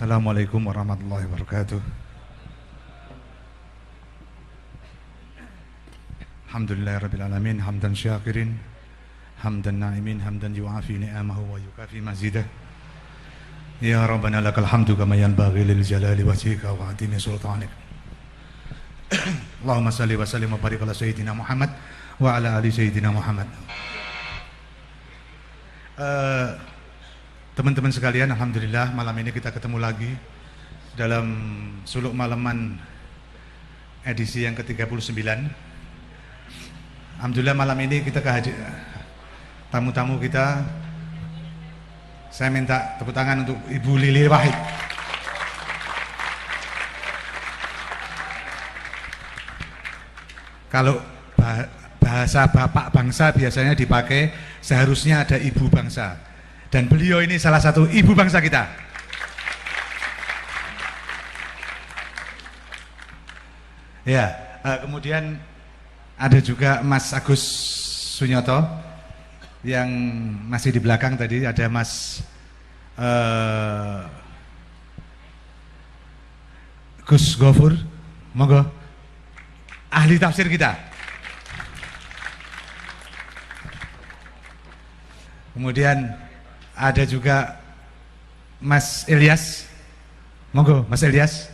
Assalamualaikum warahmatullahi wabarakatuh. Alhamdulillahirabbil alamin, hamdan syakirin, hamdan na'imin, hamdan yu'afi ni'amahu wa yukafi mazidah. Ya Rabbana lakal hamdu kama yanbaghi lil jalali wajhika wa 'azimi sultanik. Allahumma salli wa sallim wa barik ala sayyidina Muhammad wa ala ali sayyidina Muhammad. Teman-teman sekalian, alhamdulillah malam ini kita ketemu lagi dalam suluk malaman edisi yang ke-39. Alhamdulillah malam ini kita tamu-tamu kita. Saya minta tepuk tangan untuk Ibu Lili Wahid. Kalau bahasa bapak bangsa biasanya dipakai, seharusnya ada ibu bangsa. Dan beliau ini salah satu ibu bangsa kita. Ya, kemudian ada juga Mas Agus Sunyoto yang masih di belakang tadi. Ada Mas Gus Gofur, monggo, ahli tafsir kita. Kemudian ada juga Mas Ilyas, monggo Mas Ilyas,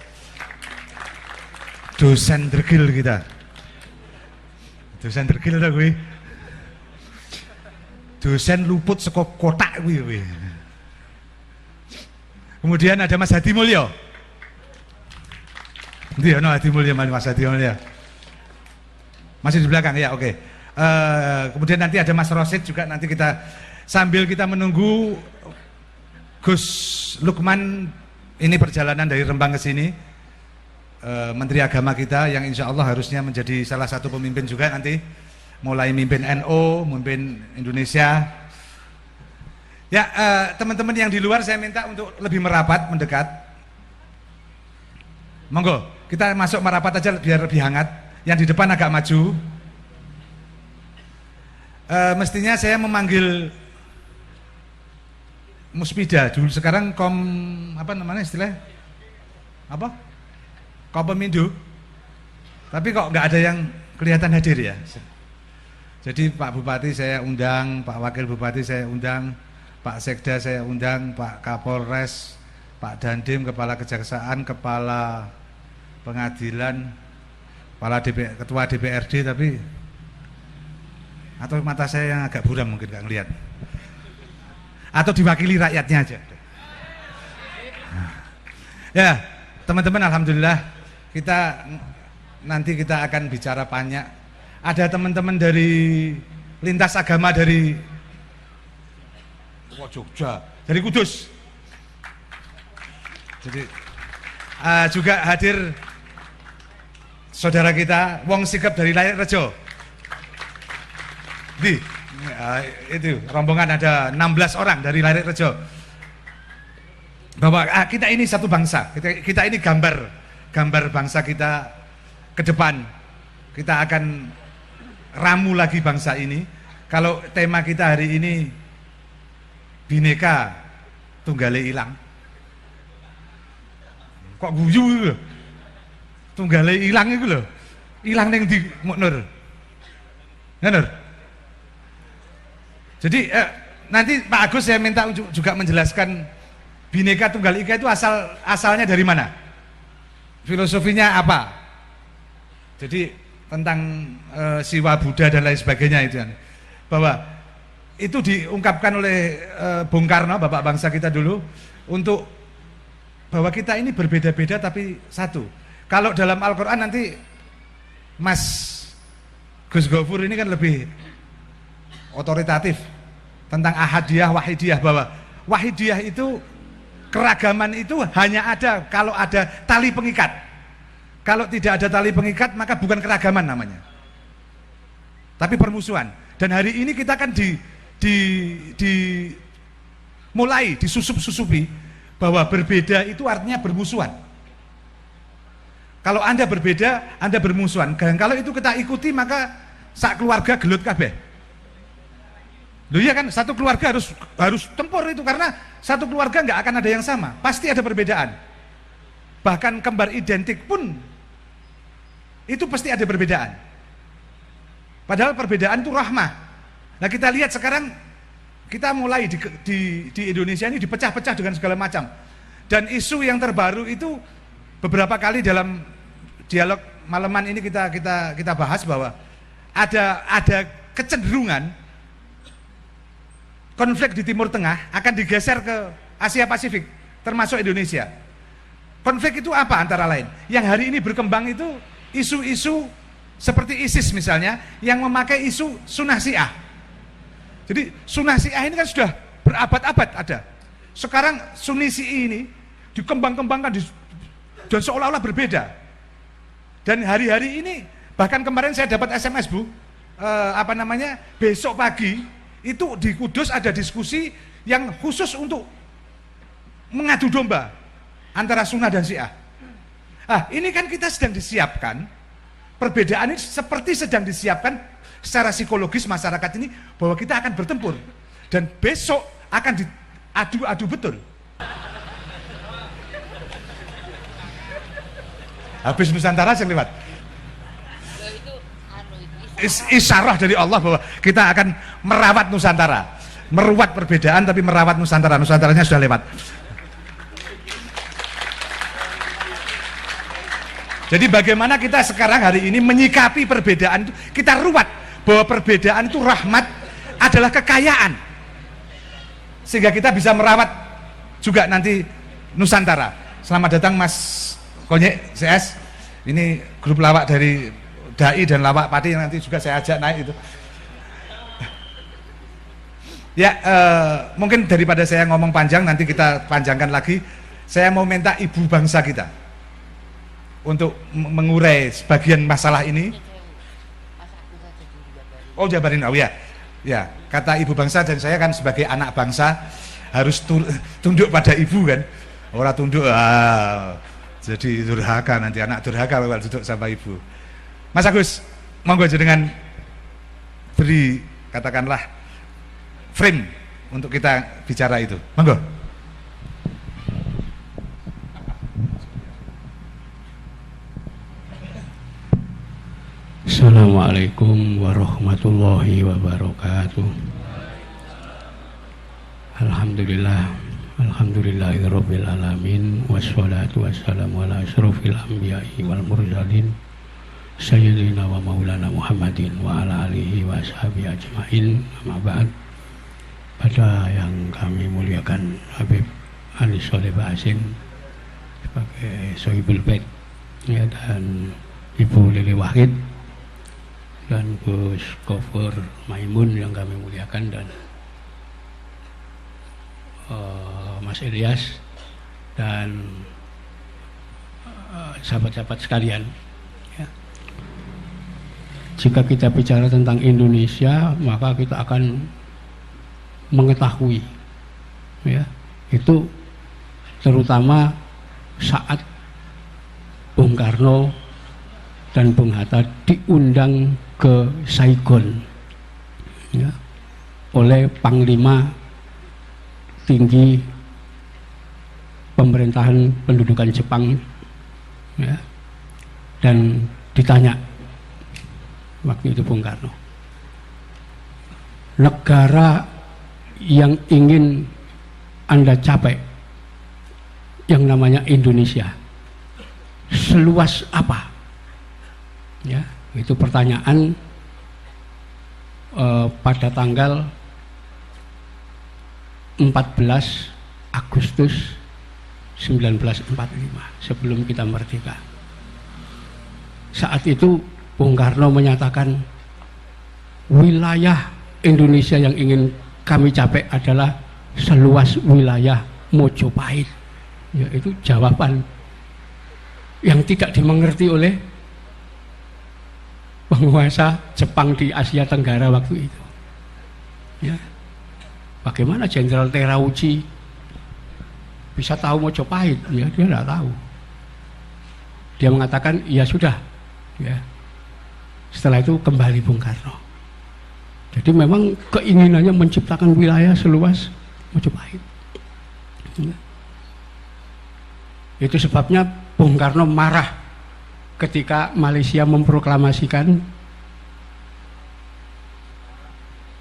dosen tergil kita. Dosen tergil dah gue. Dosen luput saka kotak gue. Kemudian ada Mas Hadi Mulyo. Ndi ono Hadi Mulyo, Mas Hadi Mulyo. Masih di belakang ya, oke. Kemudian nanti ada Mas Rosid juga, nanti kita sambil kita menunggu Gus Lukman ini perjalanan dari Rembang ke sini, Menteri Agama kita yang insya Allah harusnya menjadi salah satu pemimpin juga nanti, mulai mimpin NU, mimpin Indonesia. Ya, teman-teman yang di luar saya minta untuk lebih merapat, mendekat. Monggo, kita masuk merapat aja biar lebih hangat. Yang di depan agak maju. Mestinya saya memanggil Muspida dulu, sekarang apa namanya istilah? Apa? Kopemindu. Tapi kok nggak ada yang kelihatan hadir ya. Jadi Pak Bupati saya undang, Pak Wakil Bupati saya undang, Pak Sekda saya undang, Pak Kapolres, Pak Dandim, Kepala Kejaksaan, Kepala Pengadilan, Ketua DPRD, tapi atau mata saya yang agak buram mungkin nggak ngelihat. Atau diwakili rakyatnya aja. Ya, teman-teman, alhamdulillah nanti kita akan bicara banyak. Ada teman-teman dari lintas agama dari Jogja, dari Kudus. Jadi juga hadir saudara kita Wong Sikep dari Lair Rejo. Itu rombongan ada 16 orang dari Lair Rejo. Bahwa kita ini satu bangsa, kita ini gambar bangsa kita ke depan. Kita akan ramu lagi bangsa ini. Kalau tema kita hari ini Bhinneka Tunggal Ilang, kok guyu gitu? Tunggal ilang itu loh, ilang yang di Nur. Nur. Jadi nanti Pak Agus saya minta juga menjelaskan Bhinneka Tunggal Ika itu asalnya dari mana, filosofinya apa. Jadi tentang siwa Buddha dan lain sebagainya itu, bahwa itu diungkapkan oleh Bung Karno, bapak bangsa kita dulu, untuk bahwa kita ini berbeda-beda tapi satu. Kalau dalam Al-Quran nanti Mas Gus Gofur ini kan lebih otoritatif tentang ahadiyah, wahidiyah, bahwa wahidiyah itu keragaman itu hanya ada kalau ada tali pengikat. Kalau tidak ada tali pengikat maka bukan keragaman namanya, tapi permusuhan. Dan hari ini kita kan mulai disusup-susupi bahwa berbeda itu artinya bermusuhan. Kalau Anda berbeda, Anda bermusuhan. Dan kalau itu kita ikuti maka sak keluarga gelut kabeh. Loh iya kan, satu keluarga harus tempur itu, karena satu keluarga nggak akan ada yang sama, pasti ada perbedaan. Bahkan kembar identik pun itu pasti ada perbedaan. Padahal perbedaan itu rahmah. Nah kita lihat sekarang, kita mulai di Indonesia ini dipecah-pecah dengan segala macam. Dan isu yang terbaru itu beberapa kali dalam dialog malaman ini kita bahas bahwa ada kecenderungan konflik di Timur Tengah akan digeser ke Asia Pasifik, termasuk Indonesia. Konflik itu apa antara lain? Yang hari ini berkembang itu isu-isu seperti ISIS misalnya, yang memakai isu sunnah Syiah. Jadi sunnah Syiah ini kan sudah berabad-abad ada. Sekarang Sunni Syi'i ini dikembang-kembangkan dan seolah-olah berbeda. Dan hari-hari ini, bahkan kemarin saya dapat SMS Bu, besok pagi itu di Kudus ada diskusi yang khusus untuk mengadu domba antara sunnah dan Syiah. Ini kan kita sedang disiapkan, perbedaan ini seperti sedang disiapkan secara psikologis masyarakat ini bahwa kita akan bertempur dan besok akan diadu-adu betul. Habis Nusantara yang lewat. Isyarah dari Allah bahwa kita akan merawat Nusantara, meruat perbedaan tapi merawat Nusantara. Nusantaranya sudah lewat. Jadi bagaimana kita sekarang hari ini menyikapi perbedaan itu, kita ruat bahwa perbedaan itu rahmat, adalah kekayaan, sehingga kita bisa merawat juga nanti Nusantara. Selamat datang Mas Konyek CS, ini grup lawak dari Dai dan lawak Pati yang nanti juga saya ajak naik itu. Ya, mungkin daripada saya ngomong panjang, nanti kita panjangkan lagi. Saya mau minta ibu bangsa kita untuk mengurai sebagian masalah ini. Oh, jabarin, oh ya. Ya, kata ibu bangsa, dan saya kan sebagai anak bangsa harus tunduk pada ibu kan. Orang tunduk, jadi durhaka, nanti anak durhaka kalau duduk sama ibu. Mas Agus, monggo jenengan beri katakanlah frame untuk kita bicara itu. Monggo. Assalamualaikum warahmatullahi wabarakatuh. Alhamdulillahirabbil alamin, wassalatu wassalamu ala asyrofil anbiya'i wal mursalin sayyidina wa maulana Muhammadin wa ala alihi wa ashabihi ajmain. Amma ba'd. Pada yang kami muliakan Habib Anis Soleh Basin sebagai Sohibul Bait, ya, dan Ibu Lili Wahid dan Gus Gofur Maimun yang kami muliakan, dan Mas Ilyas dan sahabat-sahabat sekalian, ya. Jika kita bicara tentang Indonesia, maka kita akan mengetahui, ya, itu terutama saat Bung Karno dan Bung Hatta diundang ke Saigon, ya, oleh Panglima tinggi pemerintahan pendudukan Jepang, ya, dan ditanya waktu itu Bung Karno, negara yang ingin Anda capai yang namanya Indonesia seluas apa? Ya, itu pertanyaan pada tanggal 14 Agustus 1945, sebelum kita merdeka. Saat itu Bung Karno menyatakan wilayah Indonesia yang ingin kami capai adalah seluas wilayah Mojopahit. Ya, itu jawaban yang tidak dimengerti oleh penguasa Jepang di Asia Tenggara waktu itu. Ya. Bagaimana Jenderal Terauchi bisa tahu Mojopahit? Ya, dia tidak tahu. Dia mengatakan, ya sudah. Ya. Setelah itu kembali Bung Karno. Jadi memang keinginannya menciptakan wilayah seluas Mojopahit. Ya. Itu sebabnya Bung Karno marah ketika Malaysia memproklamasikan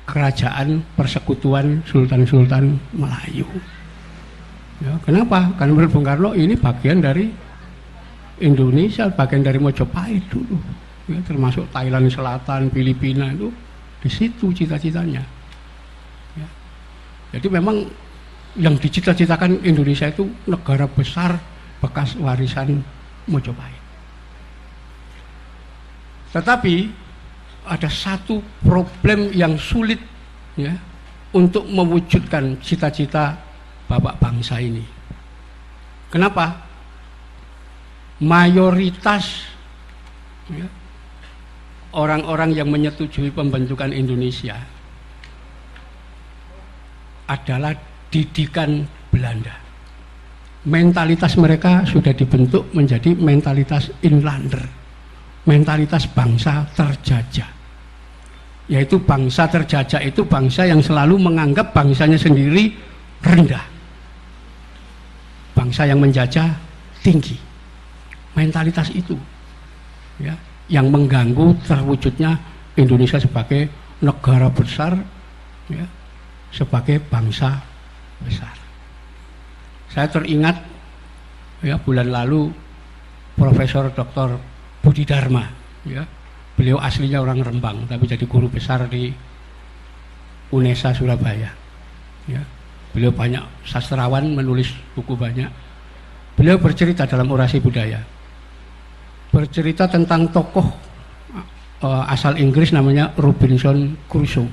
kerajaan persekutuan Sultan-Sultan Melayu. Ya, kenapa? Karena menurut Bung Karno ini bagian dari Indonesia, bagian dari Mojopahit dulu. Ya, termasuk Thailand Selatan, Filipina itu di situ cita-citanya. Ya. Jadi memang yang dicita-citakan Indonesia itu negara besar bekas warisan Mojopahit. Tetapi ada satu problem yang sulit ya untuk mewujudkan cita-cita bapak bangsa ini. Kenapa? Mayoritas ya, orang-orang yang menyetujui pembentukan Indonesia adalah didikan Belanda. Mentalitas mereka sudah dibentuk menjadi mentalitas inlander, mentalitas bangsa terjajah. Yaitu bangsa terjajah itu bangsa yang selalu menganggap bangsanya sendiri rendah, bangsa yang menjajah tinggi. Mentalitas itu ya, yang mengganggu terwujudnya Indonesia sebagai negara besar ya, sebagai bangsa besar. Saya teringat ya bulan lalu Profesor Dr. Budi Dharma ya, beliau aslinya orang Rembang tapi jadi guru besar di UNESA Surabaya ya. Beliau banyak sastrawan, menulis buku banyak. Beliau bercerita dalam Orasi Budaya, bercerita tentang tokoh asal Inggris namanya Robinson Crusoe.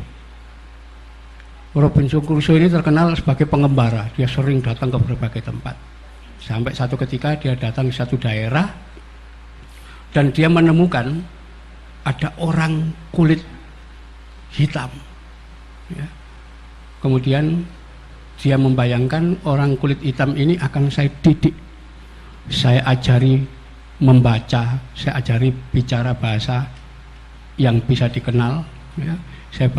Robinson Crusoe ini terkenal sebagai pengembara. Dia sering datang ke berbagai tempat. Sampai satu ketika dia datang ke satu daerah dan dia menemukan ada orang kulit hitam ya. Kemudian dia membayangkan orang kulit hitam ini akan saya didik, saya ajari membaca, saya ajari bicara bahasa yang bisa dikenal ya. Saya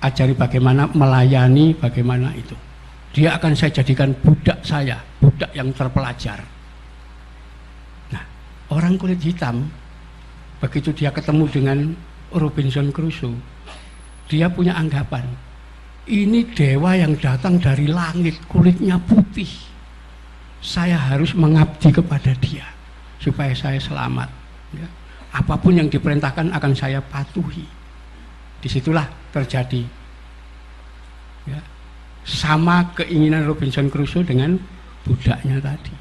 ajari bagaimana melayani, bagaimana itu. Dia akan saya jadikan budak saya, budak yang terpelajar. Nah, orang kulit hitam begitu dia ketemu dengan Robinson Crusoe, dia punya anggapan, ini dewa yang datang dari langit, kulitnya putih. Saya harus mengabdi kepada dia supaya saya selamat. Ya. Apapun yang diperintahkan akan saya patuhi. Disitulah terjadi ya, sama keinginan Robinson Crusoe dengan budaknya tadi.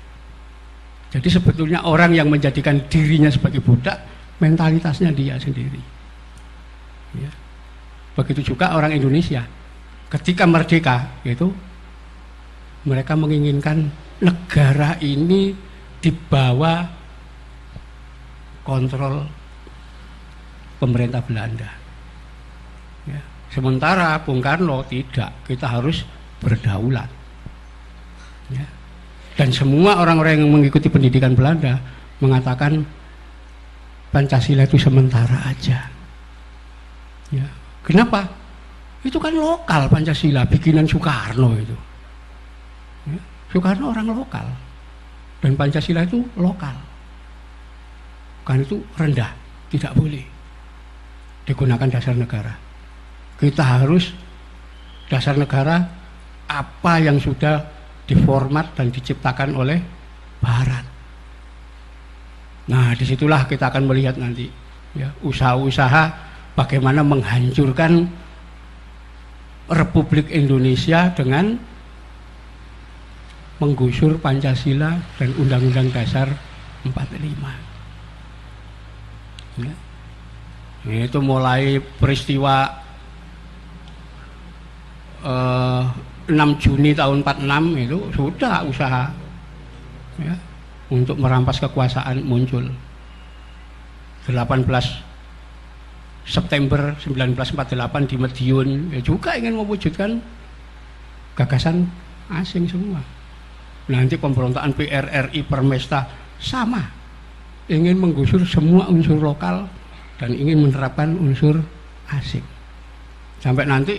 Jadi sebetulnya orang yang menjadikan dirinya sebagai budak, mentalitasnya dia sendiri ya. Begitu juga orang Indonesia ketika merdeka itu mereka menginginkan negara ini di bawah kontrol pemerintah Belanda ya. Sementara Bung Karno tidak, kita harus berdaulat ya. Dan semua orang-orang yang mengikuti pendidikan Belanda mengatakan Pancasila itu sementara aja ya. Kenapa? Itu kan lokal Pancasila, bikinan Soekarno itu ya. Soekarno orang lokal dan Pancasila itu lokal, kan itu rendah, tidak boleh digunakan dasar negara. Kita harus dasar negara apa yang sudah diformat dan diciptakan oleh Barat. Nah, disitulah kita akan melihat nanti ya, usaha-usaha bagaimana menghancurkan Republik Indonesia dengan menggusur Pancasila dan Undang-Undang Dasar 45 ya. Itu mulai peristiwa 6 Juni tahun 46 itu sudah usaha ya, untuk merampas kekuasaan muncul. 18 September 1948 di Madiun ya juga ingin mewujudkan gagasan asing semua. Nanti pemberontakan PRRI Permesta sama, ingin menggusur semua unsur lokal dan ingin menerapkan unsur asing. Sampai nanti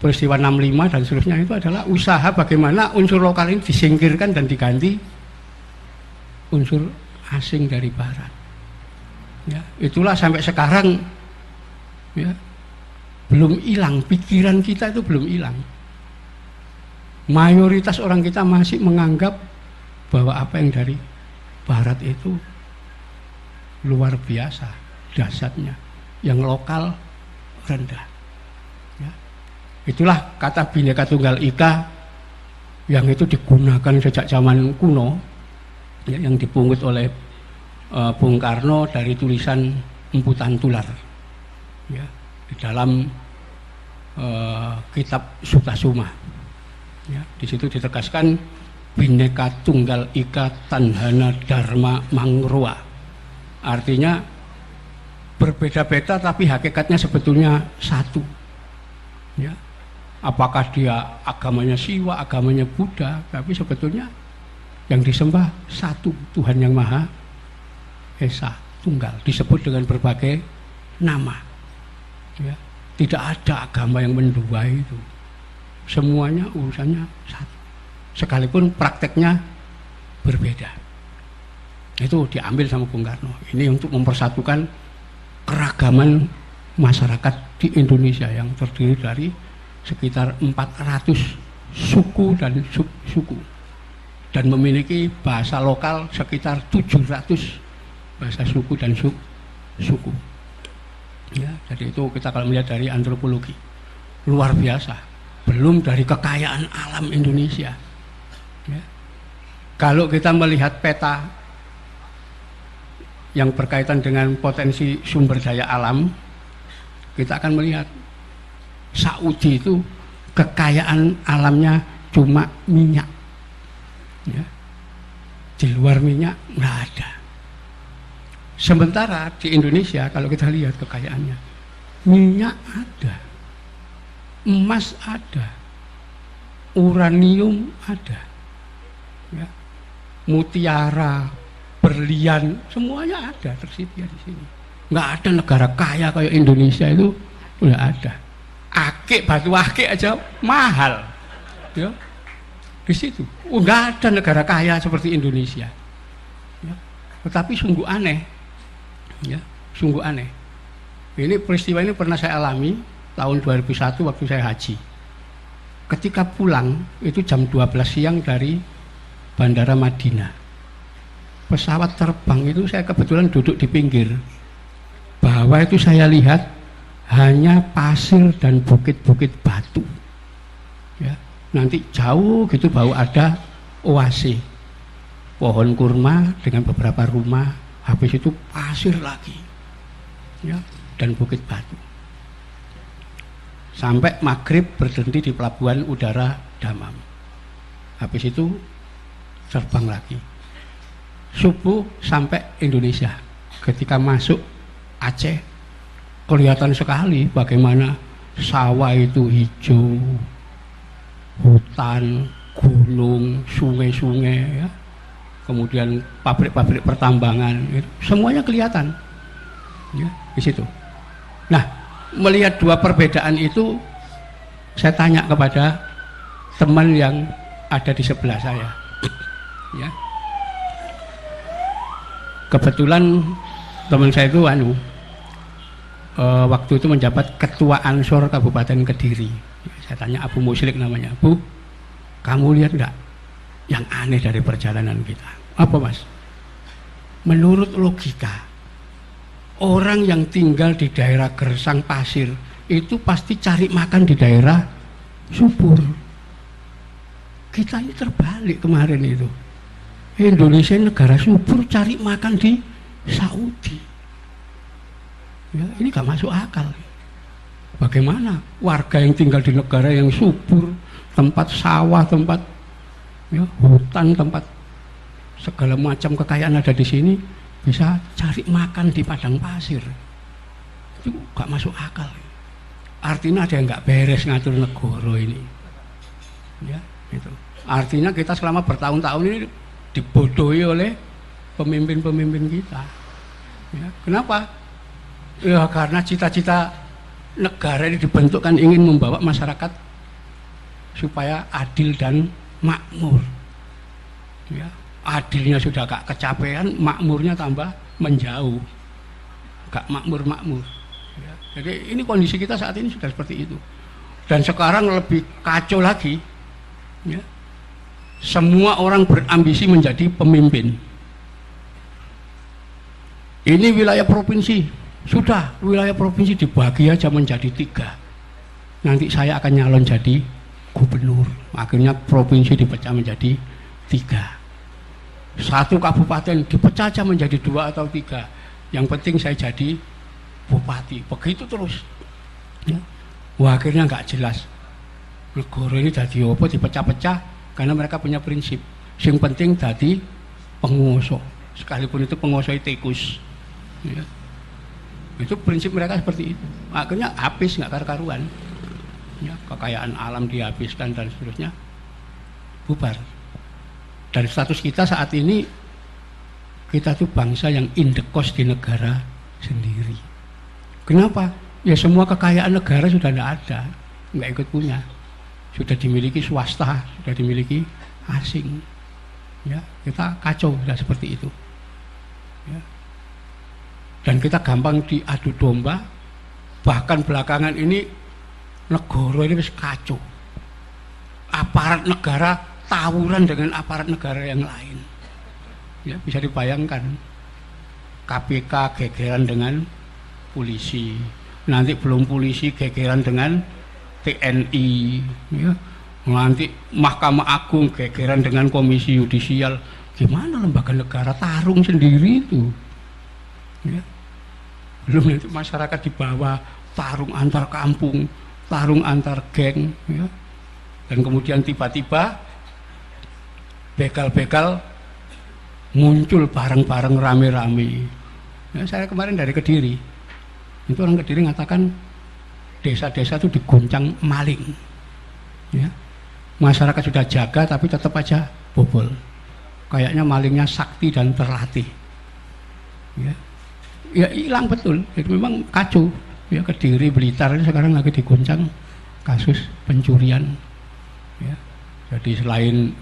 peristiwa 65 dan seterusnya itu adalah usaha bagaimana unsur lokal ini disingkirkan dan diganti unsur asing dari barat. Ya, itulah sampai sekarang ya, belum hilang, pikiran kita itu belum hilang. Mayoritas orang kita masih menganggap bahwa apa yang dari barat itu luar biasa dahsyatnya, yang lokal rendah. Ya. Itulah kata Bhinneka Tunggal Ika yang itu digunakan sejak zaman kuno, ya, yang dipungut oleh Bung Karno dari tulisan Emputan Tular, ya, di dalam kitab Sutasoma. Ya, di situ ditegaskan Bhinneka Tunggal Ika Tanhana Dharma Mangroa. Artinya berbeda-beda tapi hakikatnya sebetulnya satu. Ya. Apakah dia agamanya Siwa, agamanya Buddha, tapi sebetulnya yang disembah satu, Tuhan yang Maha Esa, Tunggal, disebut dengan berbagai nama. Ya. Tidak ada agama yang mendua itu. Semuanya urusannya satu. Sekalipun prakteknya berbeda. Itu diambil sama Bung Karno. Ini untuk mempersatukan keragaman masyarakat di Indonesia yang terdiri dari sekitar 400 suku dan subsuku dan memiliki bahasa lokal sekitar 700 bahasa suku dan subsuku. Ya, jadi itu kita kalau melihat dari antropologi luar biasa, belum dari kekayaan alam Indonesia. Ya. Kalau kita melihat peta yang berkaitan dengan potensi sumber daya alam, kita akan melihat Saudi itu kekayaan alamnya cuma minyak. Ya. Di luar minyak nggak ada. Sementara di Indonesia kalau kita lihat kekayaannya, minyak ada, emas ada, uranium ada, ya, mutiara, berlian, semuanya ada tersedia di sini. Nggak ada negara kaya kayak Indonesia itu, udah ada. Akik, batu akik aja mahal, ya. Di situ, nggak ada negara kaya seperti Indonesia. Ya. Tetapi sungguh aneh, ya, sungguh aneh. Ini peristiwa ini pernah saya alami tahun 2001 waktu saya haji. Ketika pulang itu jam 12 siang dari Bandara Madinah. Pesawat terbang itu saya kebetulan duduk di pinggir. Bawah itu saya lihat hanya pasir dan bukit-bukit batu. Ya, nanti jauh gitu baru ada oase, pohon kurma dengan beberapa rumah. Habis itu pasir lagi, ya, dan bukit batu. Sampai maghrib berhenti di pelabuhan udara Damam. Habis itu terbang lagi. Subuh sampai Indonesia. Ketika masuk Aceh, kelihatan sekali bagaimana sawah itu hijau, hutan, gunung, sungai-sungai, ya. Kemudian pabrik-pabrik pertambangan, gitu. Semuanya kelihatan, ya, di situ. Nah, melihat dua perbedaan itu, saya tanya kepada teman yang ada di sebelah saya, ya. Kebetulan teman saya itu waktu itu menjabat ketua Ansor Kabupaten Kediri. Saya tanya, Abu Muslik namanya, Bu, kamu lihat nggak yang aneh dari perjalanan kita? Apa, Mas? Menurut logika, orang yang tinggal di daerah gersang pasir itu pasti cari makan di daerah subur. Kita ini terbalik kemarin itu. Indonesia negara subur, cari makan di Saudi. Ya, ini gak masuk akal. Bagaimana warga yang tinggal di negara yang subur, tempat sawah, tempat, ya, hutan, tempat segala macam kekayaan ada di sini, bisa cari makan di padang pasir? Itu gak masuk akal. Artinya ada yang gak beres ngatur negara ini. Ya, itu. Artinya kita selama bertahun-tahun ini dibodohi oleh pemimpin-pemimpin kita. Ya, kenapa? Ya karena cita-cita negara ini dibentukkan ingin membawa masyarakat supaya adil dan makmur. Ya, adilnya sudah gak kecapean, makmurnya tambah menjauh, gak makmur-makmur. Ya, jadi ini kondisi kita saat ini sudah seperti itu. Dan sekarang lebih kacau lagi. Ya, semua orang berambisi menjadi pemimpin. Ini wilayah provinsi, sudah wilayah provinsi dibagi aja menjadi 3. Nanti saya akan nyalon jadi gubernur. Akhirnya provinsi dipecah menjadi 3. Satu kabupaten dipecah aja menjadi 2 atau 3. Yang penting saya jadi bupati. Begitu terus. Ya. Wah, akhirnya nggak jelas. Negara ini jadi apa dipecah-pecah karena mereka punya prinsip. Yang penting jadi penguasa. Sekalipun itu penguasa tikus. Ya. Itu prinsip mereka seperti itu. Akhirnya habis nggak karu-karuan. Ya, kekayaan alam dihabiskan dan seterusnya, bubar. Dan status kita saat ini, kita tuh bangsa yang indekos di negara sendiri. Kenapa? Ya semua kekayaan negara sudah tidak ada, nggak ikut punya, sudah dimiliki swasta, sudah dimiliki asing. Ya, kita kacau sudah seperti itu. Ya. Dan kita gampang diadu domba, bahkan belakangan ini negara ini wis kacau. Aparat negara tawuran dengan aparat negara yang lain. Ya, bisa dibayangkan. KPK gegeran dengan polisi. Nanti belum polisi gegeran dengan TNI. Ya. Nanti Mahkamah Agung gegeran dengan Komisi Yudisial. Gimana lembaga negara tarung sendiri itu? Ya. Belum nanti masyarakat di bawah tarung antar kampung, tarung antar geng, ya. Dan kemudian tiba-tiba begal-begal muncul bareng-bareng rame-rame. Ya, saya kemarin dari Kediri, itu orang Kediri mengatakan desa-desa itu diguncang maling. Ya. Masyarakat sudah jaga tapi tetap aja bobol. Kayaknya malingnya sakti dan terlatih. Ya. Ya hilang betul, itu memang kacau. Ya, Kediri, Blitar ini sekarang lagi diguncang kasus pencurian. Ya, jadi selain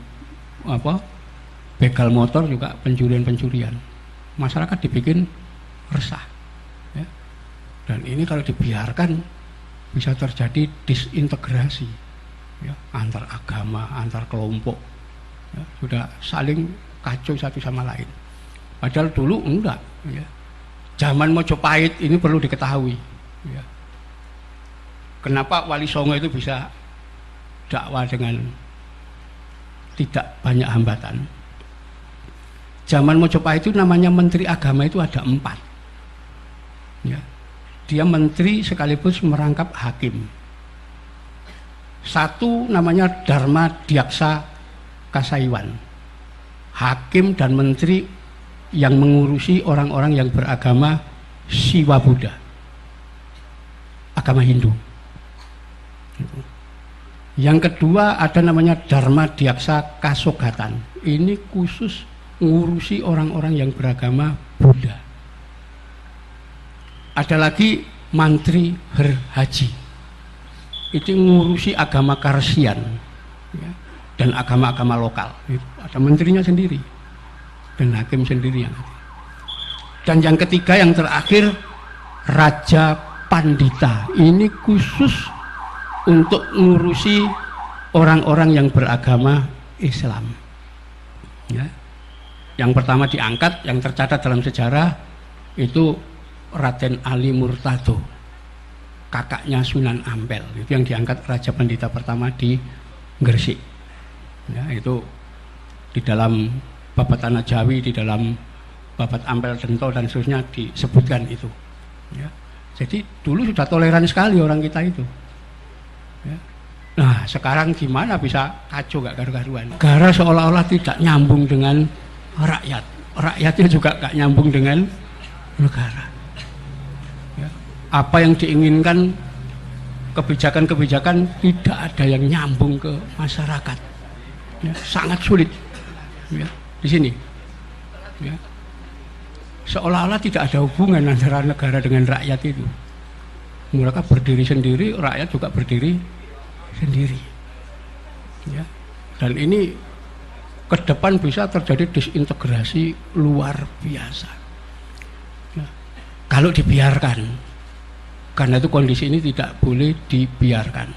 begal motor juga pencurian. Masyarakat dibikin resah. Ya. Dan ini kalau dibiarkan bisa terjadi disintegrasi. Ya, antar agama, antar kelompok. Ya, sudah saling kacau satu sama lain. Padahal dulu enggak. Ya. Zaman Mojopahit ini perlu diketahui. Ya. Kenapa Wali Songo itu bisa dakwah dengan tidak banyak hambatan? Zaman Mojopahit itu namanya Menteri Agama itu ada 4. Ya. Dia menteri sekaligus merangkap hakim. Satu namanya Dharma Diaksa Kasaiwan, hakim dan menteri yang mengurusi orang-orang yang beragama Siwa Buddha, agama Hindu. Yang kedua ada namanya Dharma Diaksa Kasogatan, ini khusus mengurusi orang-orang yang beragama Buddha. Ada lagi Mantri Herhaji, itu mengurusi agama Karsian, ya, dan agama-agama lokal. Ada menterinya sendiri dan hakim sendiri yang. Dan yang ketiga yang terakhir Raja Pandita, ini khusus untuk mengurusi orang-orang yang beragama Islam. Ya. Yang pertama diangkat, yang tercatat dalam sejarah itu Raden Ali Murtado, kakaknya Sunan Ampel, itu yang diangkat Raja Pandita pertama di Gresik. Ya, itu di dalam Babat Tanah Jawi, di dalam Babat Ampel Dento dan seterusnya disebutkan itu. Ya. Jadi dulu sudah toleran sekali orang kita itu. Ya. Nah sekarang gimana bisa kacau gak karu-karuan? Negara seolah-olah tidak nyambung dengan rakyat, rakyatnya juga gak nyambung dengan negara. Ya. Apa yang diinginkan, kebijakan-kebijakan tidak ada yang nyambung ke masyarakat. Ya. Sangat sulit. Ya. Di sini. Ya. Seolah-olah tidak ada hubungan antara negara dengan rakyat itu. Mereka berdiri sendiri, rakyat juga berdiri sendiri. Ya. Dan ini ke depan bisa terjadi disintegrasi luar biasa. Ya. Kalau dibiarkan, karena itu kondisi ini tidak boleh dibiarkan.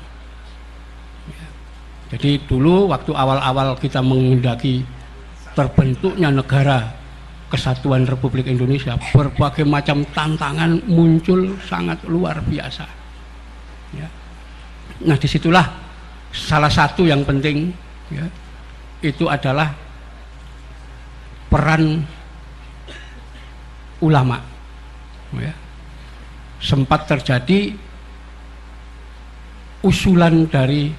Ya. Jadi dulu waktu awal-awal kita menghendaki terbentuknya negara Kesatuan Republik Indonesia, berbagai macam tantangan muncul sangat luar biasa. Ya. Nah disitulah salah satu yang penting, ya, itu adalah peran ulama. Ya. Sempat terjadi usulan dari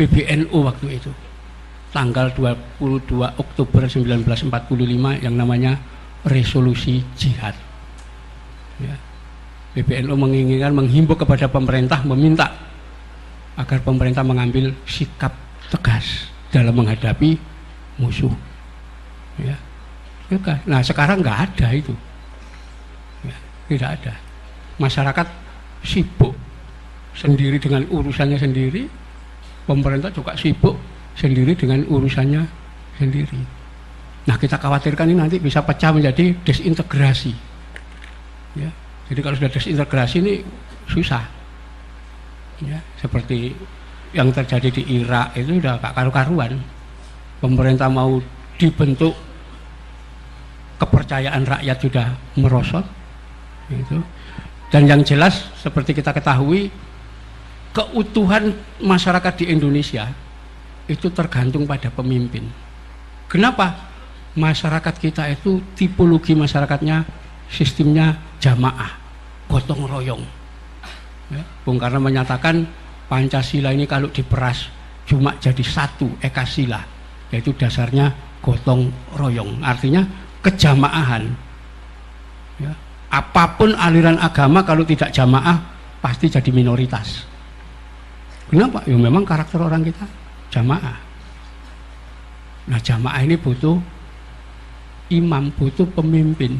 PBNU waktu itu, tanggal 22 Oktober 1945 yang namanya resolusi jihad. Ya. PBNU menginginkan, menghimbau kepada pemerintah, meminta agar pemerintah mengambil sikap tegas dalam menghadapi musuh. Ya. Nah sekarang nggak ada itu, ya, tidak ada. Masyarakat sibuk sendiri dengan urusannya sendiri, pemerintah juga sibuk sendiri dengan urusannya sendiri. Nah kita khawatirkan ini nanti bisa pecah menjadi desintegrasi. Ya. Jadi kalau sudah desintegrasi ini susah. Ya. Seperti yang terjadi di Irak itu udah gak karu-karuan. Pemerintah mau dibentuk, kepercayaan rakyat sudah merosot. Gitu. Dan yang jelas seperti kita ketahui, keutuhan masyarakat di Indonesia itu tergantung pada pemimpin. Kenapa? Masyarakat kita itu tipologi masyarakatnya, sistemnya jamaah, gotong royong. Ya, Bung Karno menyatakan Pancasila ini kalau diperas cuma jadi satu eka sila, yaitu dasarnya gotong royong, artinya kejamaahan. Ya, apapun aliran agama kalau tidak jamaah pasti jadi minoritas. Kenapa? Ya memang karakter orang kita jamaah. Nah jamaah ini butuh imam, butuh pemimpin.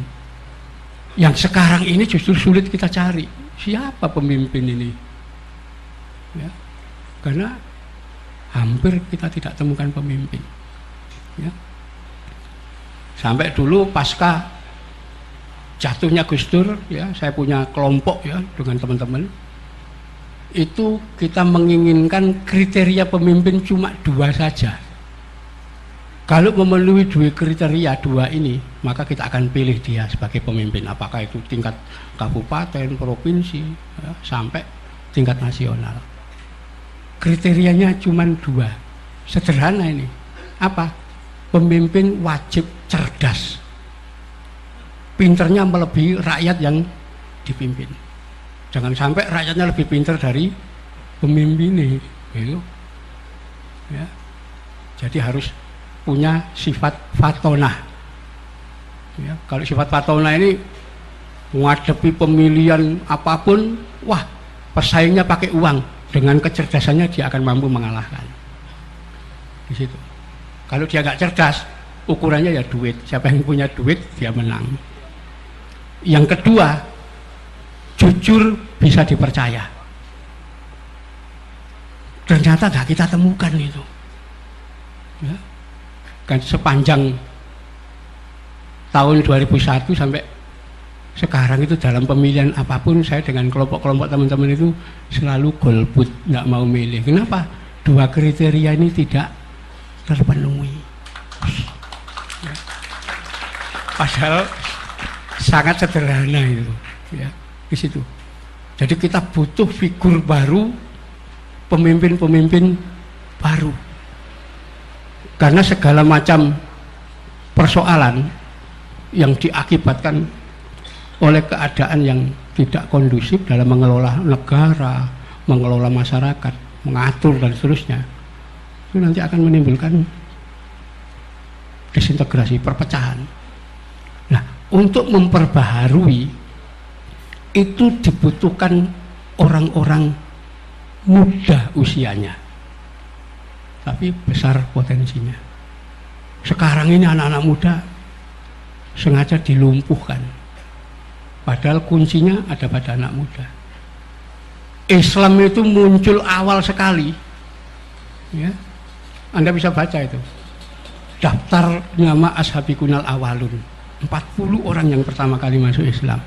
Yang sekarang ini justru sulit kita cari. Siapa pemimpin ini? Ya, karena hampir kita tidak temukan pemimpin. Ya. Sampai dulu pasca jatuhnya Gus Dur, ya, saya punya kelompok ya dengan teman-teman. Itu kita menginginkan kriteria pemimpin cuma 2 saja. Kalau memenuhi 2 kriteria 2 ini, maka kita akan pilih dia sebagai pemimpin. Apakah itu tingkat kabupaten, provinsi, ya, sampai tingkat nasional. Kriterianya cuma 2, sederhana ini. Apa? Pemimpin wajib cerdas, pinternya melebihi rakyat yang dipimpin. Jangan sampai rakyatnya lebih pintar dari pemimpin ini, gitu. Ya. Jadi harus punya sifat fatonah. Ya. Kalau sifat fatonah ini menghadapi pemilihan apapun, wah pesaingnya pakai uang, dengan kecerdasannya dia akan mampu mengalahkan. Di situ. Kalau dia nggak cerdas, ukurannya ya duit. Siapa yang punya duit dia menang. Yang kedua, jujur, bisa dipercaya. Ternyata nggak kita temukan itu. Ya. Kan sepanjang tahun 2001 sampai sekarang itu dalam pemilihan apapun saya dengan kelompok-kelompok teman-teman itu selalu golput, nggak mau milih. Kenapa? 2 kriteria ini tidak terpenuhi. Ya. Padahal sangat sederhana itu. Ya. Di situ. Jadi kita butuh figur baru, pemimpin-pemimpin baru. Karena segala macam persoalan yang diakibatkan oleh keadaan yang tidak kondusif dalam mengelola negara, mengelola masyarakat, mengatur dan seterusnya, itu nanti akan menimbulkan desintegrasi, perpecahan. Nah, untuk memperbaharui itu dibutuhkan orang-orang muda usianya, tapi besar potensinya. Sekarang ini anak-anak muda sengaja dilumpuhkan, padahal kuncinya ada pada anak muda. Islam itu muncul awal sekali, ya. Anda bisa baca itu daftar nama ashabikunal awalun, 40 orang yang pertama kali masuk Islam,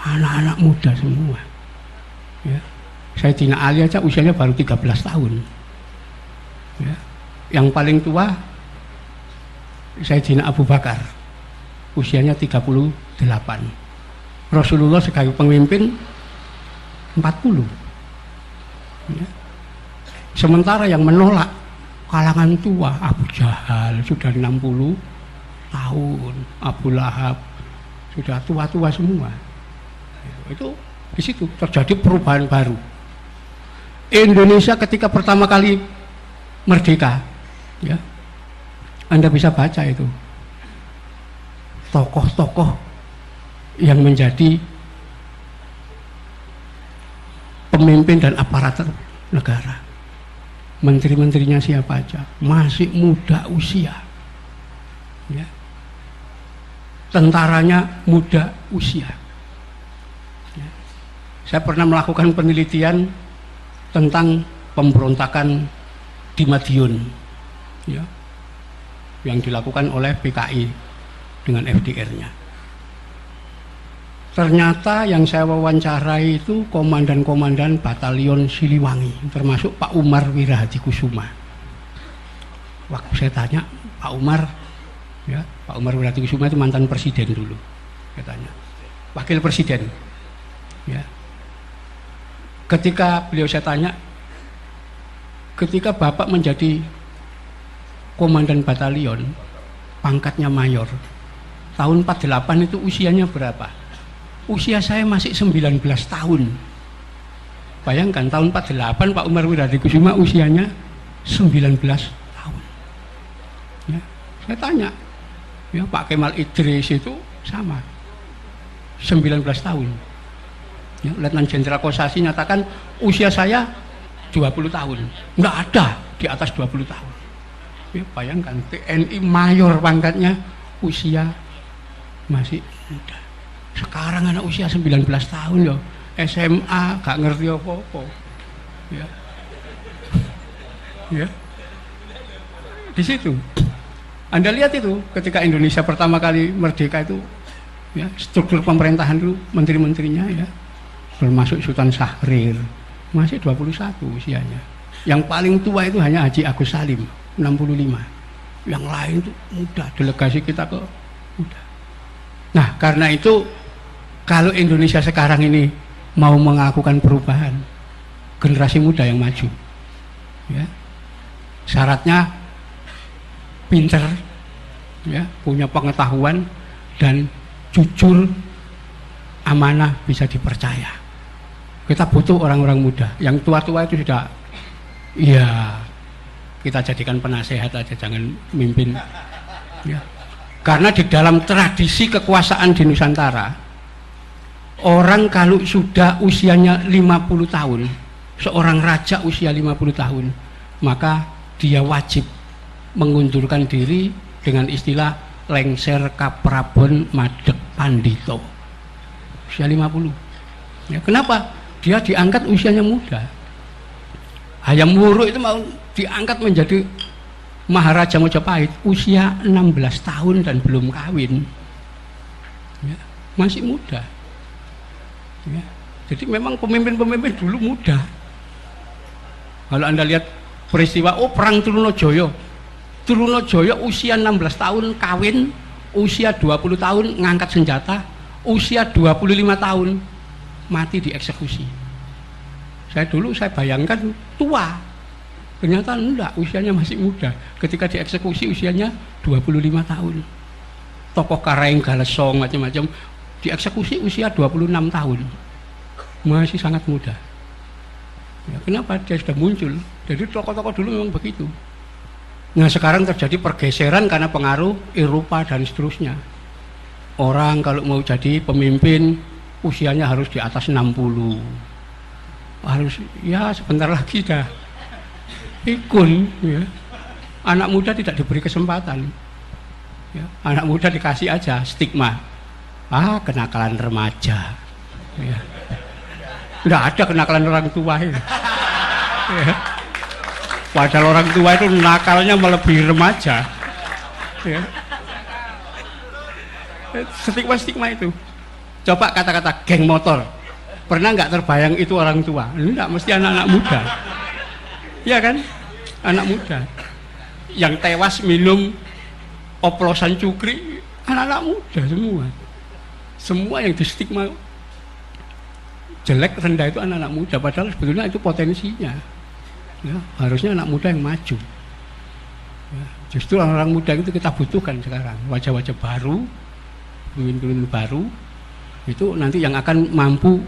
anak-anak muda semua, ya. Sayyidina Ali aja usianya baru 13 tahun, ya. Yang paling tua Sayyidina Abu Bakar, usianya 38. Rasulullah sebagai pemimpin 40, ya. Sementara yang menolak kalangan tua, Abu Jahal sudah 60 tahun, Abu Lahab sudah tua-tua semua. Itu di situ terjadi perubahan baru. Indonesia ketika pertama kali merdeka, ya, Anda bisa baca itu tokoh-tokoh yang menjadi pemimpin dan aparatur negara. Menteri-menterinya siapa aja masih muda usia, ya. Tentaranya muda usia, ya. Saya pernah melakukan penelitian tentang pemberontakan di Madiun, ya, yang dilakukan oleh PKI dengan FDR-nya. Ternyata yang saya wawancarai itu komandan-komandan batalion Siliwangi, termasuk Pak Umar Wirahadikusuma. Waktu saya tanya, Pak Umar, ya, Pak Umar Wirahadikusuma itu mantan presiden dulu, saya tanya, wakil presiden, ya. Ketika beliau saya tanya, ketika Bapak menjadi komandan batalion, pangkatnya mayor, tahun 48 itu usianya berapa? Usia saya masih 19 tahun. Bayangkan tahun 48 Pak Umar Wirahadikusuma usianya 19 tahun. Ya, saya tanya, ya, Pak Kemal Idris itu sama 19 tahun. Ya, Letnan Jenderal Kosasi nyatakan usia saya 20 tahun. Nggak ada di atas 20 tahun. Ya, bayangkan TNI mayor pangkatnya usia masih muda. Sekarang anak usia 19 tahun, ya, SMA gak ngerti apa-apa, ya. Ya, di situ Anda lihat itu ketika Indonesia pertama kali merdeka itu, ya, struktur pemerintahan itu menteri-menterinya, ya, termasuk Sultan Syahrir masih 21 usianya. Yang paling tua itu hanya Haji Agus Salim 65, yang lain itu muda, delegasi kita ke muda. Nah, karena itu kalau Indonesia sekarang ini mau melakukan perubahan, generasi muda yang maju, ya. Syaratnya pinter, ya, punya pengetahuan dan jujur, amanah, bisa dipercaya. Kita butuh orang-orang muda. Yang tua-tua itu sudah, ya, kita jadikan penasehat aja, jangan mimpin, ya. Karena di dalam tradisi kekuasaan di Nusantara, orang kalau sudah usianya 50 tahun, seorang raja usia 50 tahun, maka dia wajib mengundurkan diri dengan istilah lengser kaprabon madeg pandito. Usia 50. Ya, kenapa? Dia diangkat usianya muda. Hayam Wuruk itu mau diangkat menjadi Maharaja Mojopahit usia 16 tahun dan belum kawin. Ya, masih muda. Ya, jadi memang pemimpin-pemimpin dulu muda. Kalau Anda lihat peristiwa, perang Trunojoyo, Trunojoyo usia 16 tahun kawin, usia 20 tahun ngangkat senjata, usia 25 tahun mati dieksekusi. Saya bayangkan tua, ternyata enggak, usianya masih muda. Ketika dieksekusi usianya 25 tahun. Tokoh Karaeng Galesong macam-macam dieksekusi usia 26 tahun, masih sangat muda. Ya, kenapa? Dia sudah muncul. Jadi tokoh-tokoh dulu memang begitu. Nah, sekarang terjadi pergeseran karena pengaruh Eropa dan seterusnya. Orang kalau mau jadi pemimpin usianya harus di atas 60, harus, ya, sebentar lagi dah pikun, ya. Anak muda tidak diberi kesempatan, ya. Anak muda dikasih aja stigma, kenakalan remaja, ya. Nggak ada kenakalan orang tua itu. Ya. Padahal orang tua itu nakalnya melebihi remaja. Ya. Stigma itu. Coba kata-kata geng motor, pernah nggak terbayang itu orang tua? Enggak, mesti anak-anak muda. Iya kan? Anak muda yang tewas minum oplosan cukri, anak-anak muda semua yang di stigma jelek rendah itu anak-anak muda, padahal sebetulnya itu potensinya ya, harusnya anak muda yang maju ya, justru orang-orang muda itu kita butuhkan sekarang, wajah-wajah baru, pemimpin-pemimpin baru itu nanti yang akan mampu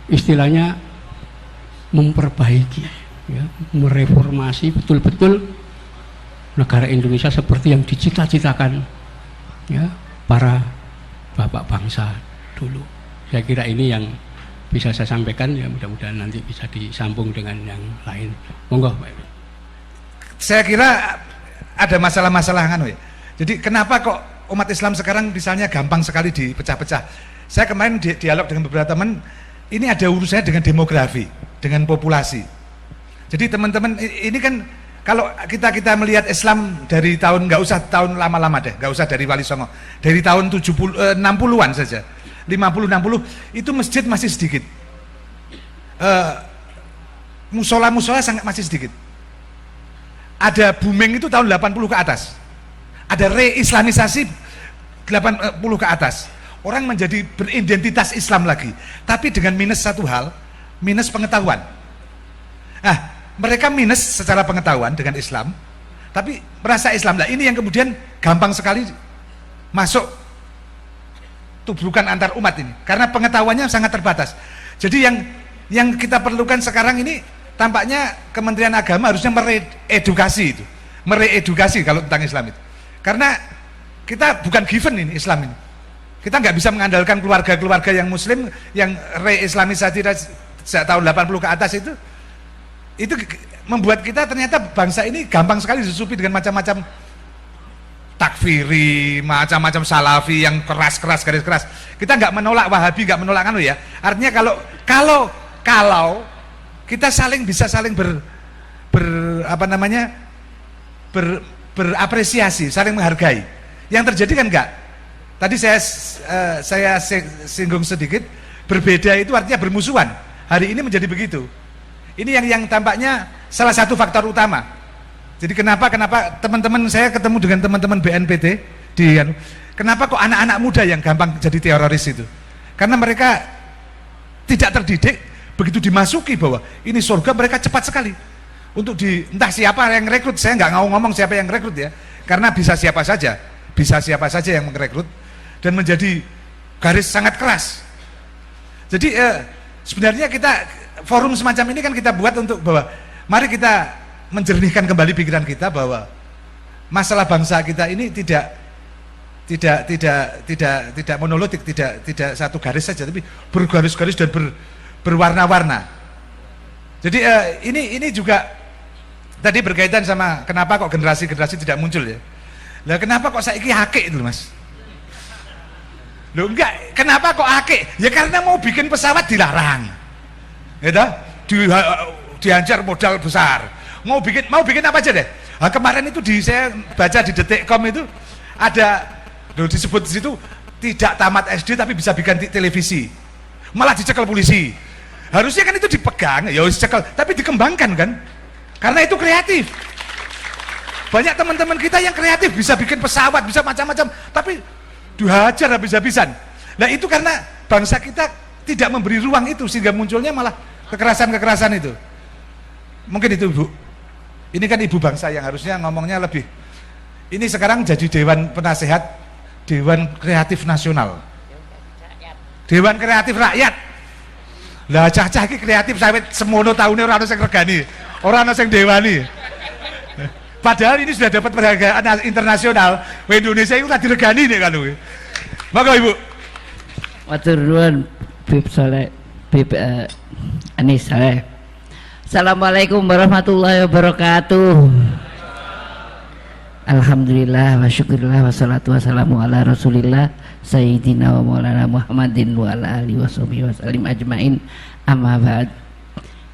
istilahnya memperbaiki ya, mereformasi betul-betul negara Indonesia seperti yang dicita-citakan ya para bapak bangsa dulu. Saya kira ini yang bisa saya sampaikan, ya mudah-mudahan nanti bisa disambung dengan yang lain. Monggo Pak. Saya kira ada masalah-masalah kan, ya. Jadi kenapa kok umat Islam sekarang misalnya gampang sekali dipecah-pecah? Saya kemarin dialog dengan beberapa teman, ini ada urusannya dengan demografi, dengan populasi. Jadi teman-teman ini kan kalau kita melihat Islam dari tahun, nggak usah tahun lama-lama deh, nggak usah dari Wali Songo, dari tahun 60-an saja, 50-60 itu masjid masih sedikit, musola-musola sangat masih sedikit. Ada booming itu tahun 80 ke atas, ada reislamisasi 80 ke atas, orang menjadi beridentitas Islam lagi, tapi dengan minus satu hal, minus pengetahuan. Nah, mereka minus secara pengetahuan dengan Islam, tapi merasa Islam. Nah, ini yang kemudian gampang sekali masuk tubrukan antar umat ini, karena pengetahuannya sangat terbatas. Jadi yang kita perlukan sekarang ini tampaknya Kementerian Agama harusnya mereedukasi kalau tentang Islam itu, karena kita bukan given ini Islam ini. Kita nggak bisa mengandalkan keluarga-keluarga yang Muslim yang reislamisasi sejak tahun 80 ke atas itu membuat kita ternyata bangsa ini gampang sekali disusupi dengan macam-macam takfiri, macam-macam salafi yang keras-keras, garis keras. Kita nggak menolak Wahabi, nggak menolak anu ya. Artinya kalau kita bisa saling berapresiasi, saling menghargai. Yang terjadi kan enggak. Tadi saya singgung sedikit, berbeda itu artinya bermusuhan. Hari ini menjadi begitu. Ini yang tampaknya salah satu faktor utama. Jadi kenapa teman-teman saya ketemu dengan teman-teman BNPT kenapa kok anak-anak muda yang gampang jadi teroris itu? Karena mereka tidak terdidik, begitu dimasuki bahwa ini surga mereka cepat sekali untuk entah siapa yang rekrut. Saya nggak ngomong siapa yang rekrut ya, karena bisa siapa saja yang merekrut dan menjadi garis sangat keras. Jadi sebenarnya forum semacam ini kan kita buat untuk bahwa mari kita menjernihkan kembali pikiran kita bahwa masalah bangsa kita ini tidak monolotik, tidak satu garis saja, tapi bergaris-garis dan berwarna-warna. Jadi ini juga tadi berkaitan sama kenapa kok generasi-generasi tidak muncul ya. Lah kenapa kok saiki akik itu Mas? Loh enggak, kenapa kok akik? Ya karena mau bikin pesawat dilarang. Gitu, dihajar modal besar. Mau bikin apa aja deh. Nah, kemarin itu saya baca di Detik.com itu ada disebut di situ tidak tamat SD tapi bisa bikin televisi. Malah dicekel polisi. Harusnya kan itu dipegang, ya dicekel, tapi dikembangkan kan. Karena itu kreatif. Banyak teman-teman kita yang kreatif bisa bikin pesawat, bisa macam-macam, tapi dihajar habis-habisan. Nah, itu karena bangsa kita tidak memberi ruang itu sehingga munculnya malah kekerasan-kekerasan itu. Mungkin itu Bu. Ini kan ibu bangsa yang harusnya ngomongnya lebih. Ini sekarang jadi Dewan Penasehat Dewan Kreatif Nasional. Dewan Kreatif Rakyat. Lah cah-cah iki kreatif sampai semono tahunnya ora ono sing regani, ora ono sing dewani. Padahal ini sudah dapat penghargaan internasional. Indonesia itu tadi diregani nih kalau. Monggo Ibu. Matur nuwun Bib Saleh, Bib Anis Saleh. Assalamualaikum warahmatullahi wabarakatuh. Alhamdulillah wa syukurillah wassalatu wassalamu ala rasulillah sayyidina wa maulana Muhammadin wa ala alihi washabihi wasallim ajmain. Amma ba'd.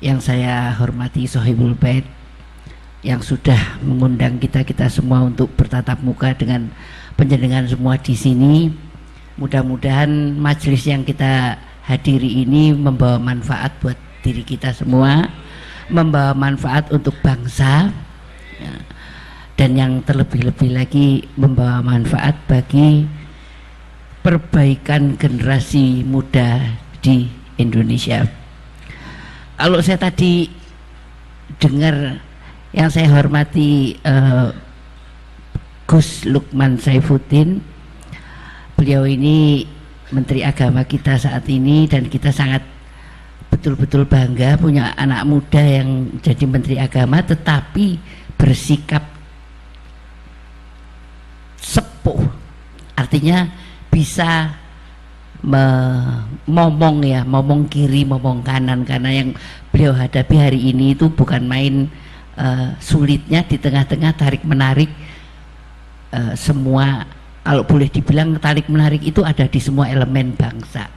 Yang saya hormati Sohibul Bait yang sudah mengundang kita semua untuk bertatap muka dengan panjenengan semua di sini. Mudah-mudahan majelis yang kita hadiri ini membawa manfaat buat diri kita semua, membawa manfaat untuk bangsa, ya, dan yang terlebih-lebih lagi membawa manfaat bagi perbaikan generasi muda di Indonesia. Kalau saya tadi dengar yang saya hormati Gus Lukman Saifuddin, beliau ini Menteri Agama kita saat ini, dan kita sangat betul-betul bangga punya anak muda yang jadi Menteri Agama tetapi bersikap sepuh, artinya bisa momong kiri, momong kanan, karena yang beliau hadapi hari ini itu bukan main. Sulitnya di tengah-tengah tarik menarik, semua, kalau boleh dibilang tarik menarik itu ada di semua elemen bangsa,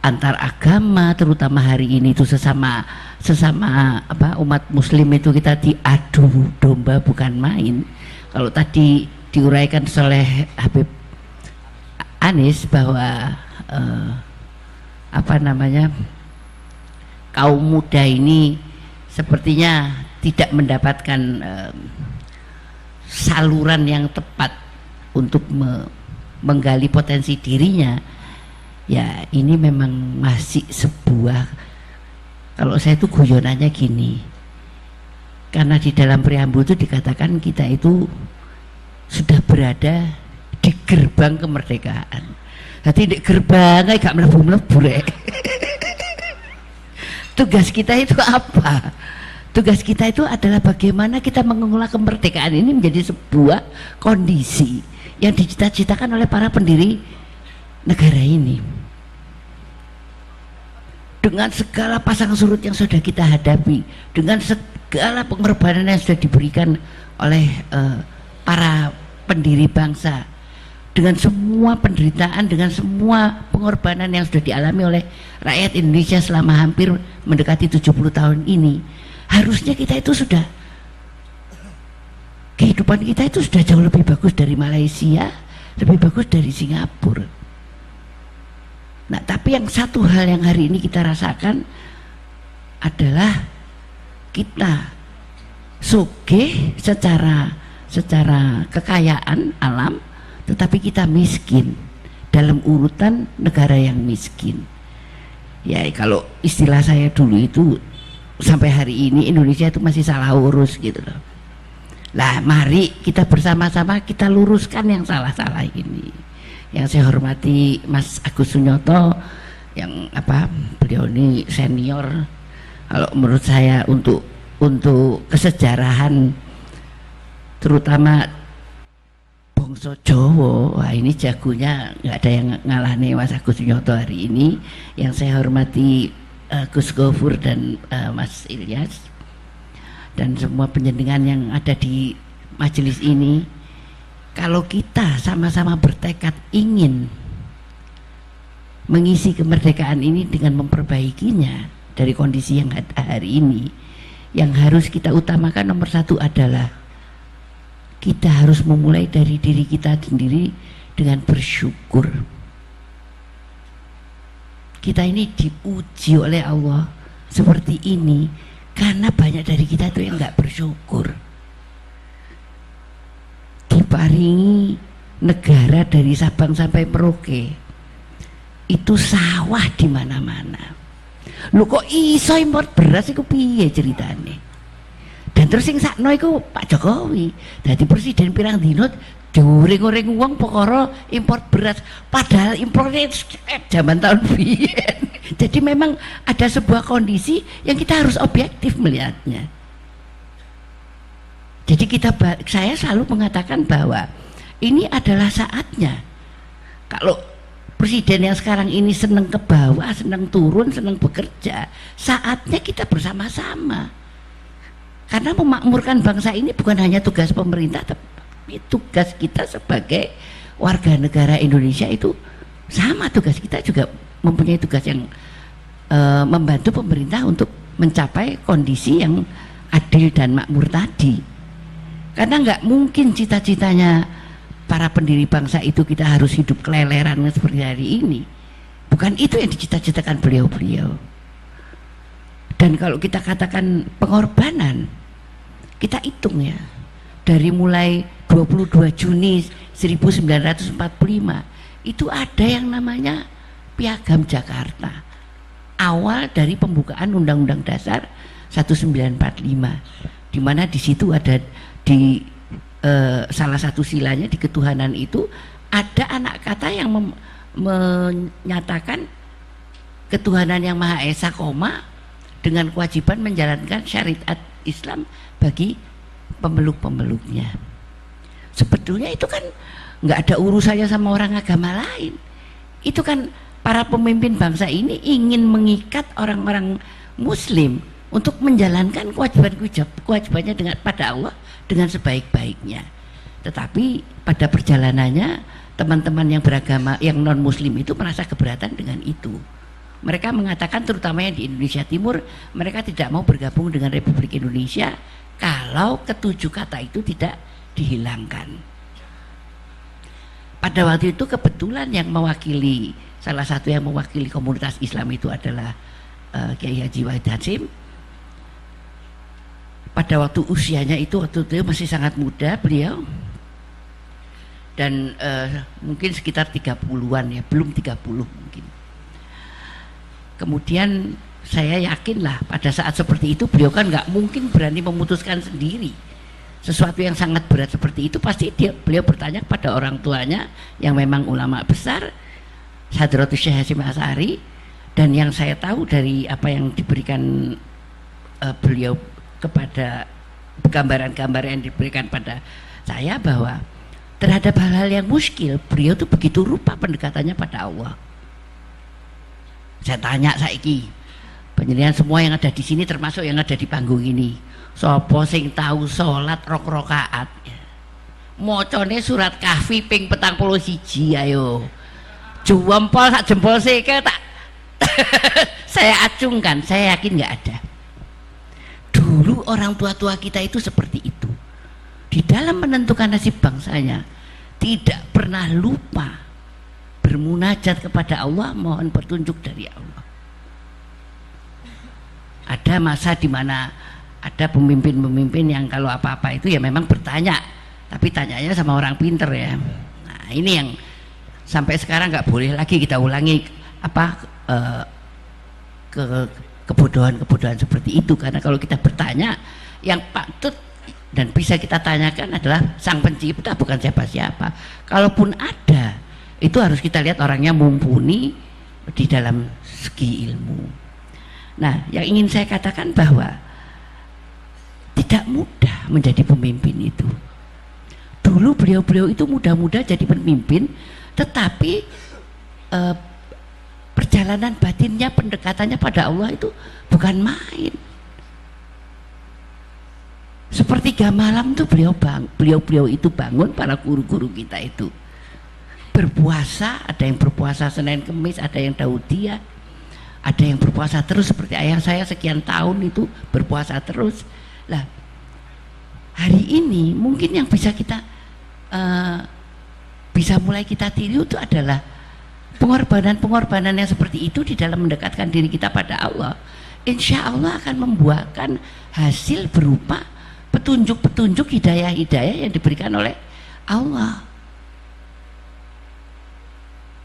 antar agama, terutama hari ini itu sesama umat muslim itu kita diadu domba bukan main. Kalau tadi diuraikan oleh Habib Anis bahwa kaum muda ini sepertinya tidak mendapatkan saluran yang tepat untuk menggali potensi dirinya. Ya, ini memang masih sebuah, kalau saya itu guyonannya gini, karena di dalam preambul itu dikatakan kita itu sudah berada di gerbang kemerdekaan. Jadi di gerbang gak mlebu-mlebu rek. Tugas kita itu apa? Tugas kita itu adalah bagaimana kita mengelola kemerdekaan ini menjadi sebuah kondisi yang dicita-citakan oleh para pendiri negara ini. Dengan segala pasang surut yang sudah kita hadapi, dengan segala pengorbanan yang sudah diberikan oleh para pendiri bangsa, dengan semua penderitaan, dengan semua pengorbanan yang sudah dialami oleh rakyat Indonesia selama hampir mendekati 70 tahun ini, harusnya kita itu sudah, kehidupan kita itu sudah jauh lebih bagus dari Malaysia, lebih bagus dari Singapura. Nah, tapi yang satu hal yang hari ini kita rasakan adalah kita sugih secara kekayaan alam, tetapi kita miskin dalam urutan negara yang miskin. Ya, kalau istilah saya dulu itu, sampai hari ini Indonesia itu masih salah urus gitu loh. Lah, mari kita bersama-sama kita luruskan yang salah-salah ini. Yang saya hormati Mas Agus Sunyoto, yang beliau ini senior. Kalau menurut saya untuk kesejarahan, terutama bangsa Jawa, wah ini jagonya, nggak ada yang ngalahnya Mas Agus Sunyoto hari ini. Yang saya hormati Gus Gofur dan Mas Ilyas dan semua penjenengan yang ada di majelis ini. Kalau kita sama-sama bertekad ingin mengisi kemerdekaan ini dengan memperbaikinya dari kondisi yang ada hari ini, yang harus kita utamakan nomor satu adalah kita harus memulai dari diri kita sendiri dengan bersyukur. Kita ini diuji oleh Allah seperti ini karena banyak dari kita itu yang nggak bersyukur. Diparingi negara dari Sabang sampai Merauke, itu sawah di mana-mana. Lu kok iso impor beras iku piye ceritane? Dan terus yang sakno iku Pak Jokowi dadi presiden pirang dino diuring-uring uang pokoknya impor beras, padahal impornya zaman tahun biyen. Jadi memang ada sebuah kondisi yang kita harus objektif melihatnya. Jadi saya selalu mengatakan bahwa ini adalah saatnya. Kalau presiden yang sekarang ini senang ke bawah, senang turun, senang bekerja, saatnya kita bersama-sama. Karena memakmurkan bangsa ini bukan hanya tugas pemerintah, tapi tugas kita sebagai warga negara Indonesia itu sama, tugas kita juga mempunyai tugas yang membantu pemerintah untuk mencapai kondisi yang adil dan makmur tadi. Karena nggak mungkin cita-citanya para pendiri bangsa itu kita harus hidup keleleran seperti hari ini. Bukan itu yang dicita-citakan beliau-beliau. Dan kalau kita katakan pengorbanan, kita hitung ya, dari mulai 22 Juni 1945 itu ada yang namanya Piagam Jakarta, awal dari pembukaan Undang-Undang Dasar 1945, di mana di situ ada di salah satu silanya di ketuhanan itu ada anak kata yang menyatakan ketuhanan yang Maha Esa, dengan kewajiban menjalankan syariat Islam bagi pemeluk-pemeluknya. Sebetulnya itu kan nggak ada urusannya sama orang agama lain. Itu kan para pemimpin bangsa ini ingin mengikat orang-orang Muslim untuk menjalankan kewajibannya pada Allah dengan sebaik-baiknya. Tetapi pada perjalanannya teman-teman yang beragama yang non Muslim itu merasa keberatan dengan itu. Mereka mengatakan, terutamanya di Indonesia Timur, mereka tidak mau bergabung dengan Republik Indonesia kalau ketujuh kata itu tidak dihilangkan. Pada waktu itu kebetulan yang mewakili, salah satu yang mewakili komunitas Islam itu adalah Kiai Haji Wahid Hasyim. Pada waktu usianya itu, waktu itu masih sangat muda beliau, dan mungkin sekitar 30-an ya, belum 30 mungkin. Kemudian saya yakinlah pada saat seperti itu beliau kan nggak mungkin berani memutuskan sendiri sesuatu yang sangat berat seperti itu. Pasti beliau bertanya kepada orang tuanya yang memang ulama besar, Hadratus Syekh Hasyim Asy'ari. Dan yang saya tahu dari apa yang diberikan beliau kepada gambaran-gambaran yang diberikan pada saya, bahwa terhadap hal-hal yang muskil beliau tuh begitu rupa pendekatannya pada Allah. Saya tanya saiki, panjenengan semua yang ada di sini termasuk yang ada di panggung ini, sapa sing tahu salat rok rakaat? Mocone surat Kahfi ping 41, ayo. Jempol sak jempol seke tak saya acungkan, saya yakin nggak ada. Dulu orang tua-tua kita itu seperti itu. Di dalam menentukan nasib bangsanya tidak pernah lupa bermunajat kepada Allah, mohon petunjuk dari Allah. Ada masa di mana ada pemimpin-pemimpin yang kalau apa-apa itu ya memang bertanya, tapi tanyanya sama orang pinter ya. Nah ini yang sampai sekarang nggak boleh lagi kita ulangi kebodohan-kebodohan seperti itu, karena kalau kita bertanya yang patut dan bisa kita tanyakan adalah Sang Pencipta, bukan siapa-siapa. Kalaupun ada, itu harus kita lihat orangnya mumpuni di dalam segi ilmu. Nah, yang ingin saya katakan bahwa tidak mudah menjadi pemimpin itu. Dulu beliau-beliau itu muda-muda jadi pemimpin, tetapi perjalanan batinnya, pendekatannya pada Allah itu bukan main. Sepertiga malam tuh beliau itu bangun, para guru-guru kita itu berpuasa. Ada yang berpuasa Senin Kemis, ada yang Daudiyah, ada yang berpuasa terus seperti ayah saya sekian tahun itu berpuasa terus. Lah hari ini mungkin yang bisa kita bisa mulai kita tiru itu adalah pengorbanan yang seperti itu di dalam mendekatkan diri kita pada Allah. Insya Allah akan membuahkan hasil berupa petunjuk-petunjuk, hidayah-hidayah yang diberikan oleh Allah.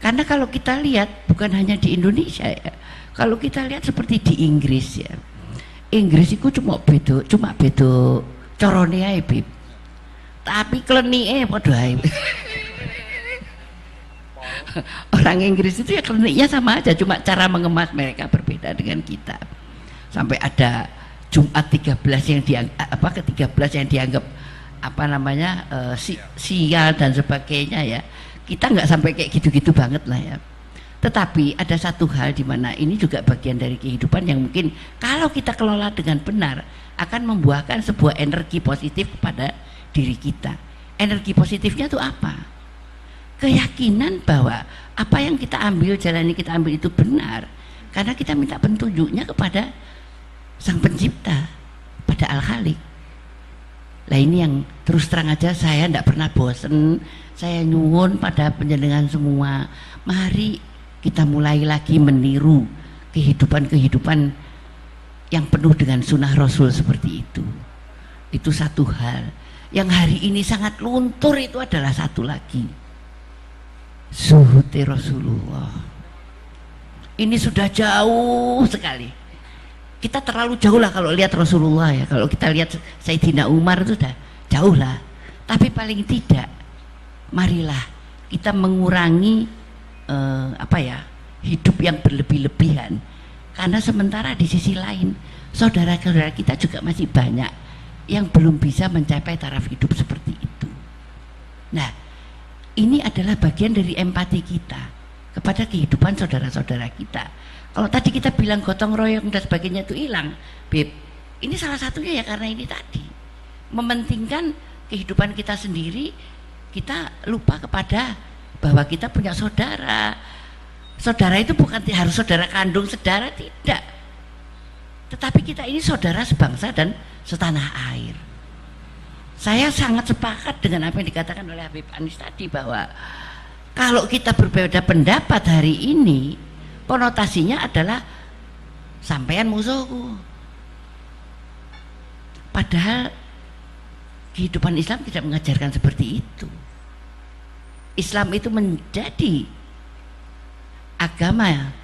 Karena kalau kita lihat bukan hanya di Indonesia ya, kalau kita lihat seperti di Inggris ya, Inggris itu cuma bedo corone ae Bib, tapi klenike padha ae. Orang Inggris itu ya kliniknya sama aja, cuma cara mengemas mereka berbeda dengan kita. Sampai ada Jumat 13 yang ke-13 yang dianggap sial dan sebagainya ya. Kita nggak sampai kayak gitu-gitu banget lah ya. Tetapi ada satu hal di mana ini juga bagian dari kehidupan yang mungkin kalau kita kelola dengan benar akan membuahkan sebuah energi positif kepada diri kita. Energi positifnya itu apa? keyakinan bahwa apa yang kita ambil, jalan yang kita ambil itu benar, karena kita minta petunjuknya kepada Sang Pencipta, pada Al-Khaliq. Lah ini yang terus terang aja saya tidak pernah bosen, saya nyuwun pada panjenengan semua, mari kita mulai lagi meniru kehidupan-kehidupan yang penuh dengan sunnah Rasul seperti itu. Itu satu hal. Yang hari ini sangat luntur itu adalah satu lagi, zuhud Rasulullah. Ini sudah jauh sekali. Kita terlalu jauh lah kalau lihat Rasulullah ya. Kalau kita lihat Sayyidina Umar itu sudah jauh lah. Tapi paling tidak, marilah kita mengurangi hidup yang berlebih-lebihan. Karena sementara di sisi lain, saudara-saudara kita juga masih banyak yang belum bisa mencapai taraf hidup seperti itu. Nah, ini adalah bagian dari empati kita kepada kehidupan saudara-saudara kita. Kalau tadi kita bilang gotong royong dan sebagainya itu hilang, Beb, ini salah satunya ya karena ini tadi mementingkan kehidupan kita sendiri, kita lupa kepada bahwa kita punya saudara. Saudara itu bukan harus saudara kandung, saudara tidak, tetapi kita ini saudara sebangsa dan setanah air. Saya sangat sepakat dengan apa yang dikatakan oleh Habib Anis tadi, bahwa kalau kita berbeda pendapat hari ini, konotasinya adalah sampean musuhku. Padahal kehidupan Islam tidak mengajarkan seperti itu. Islam itu menjadi agama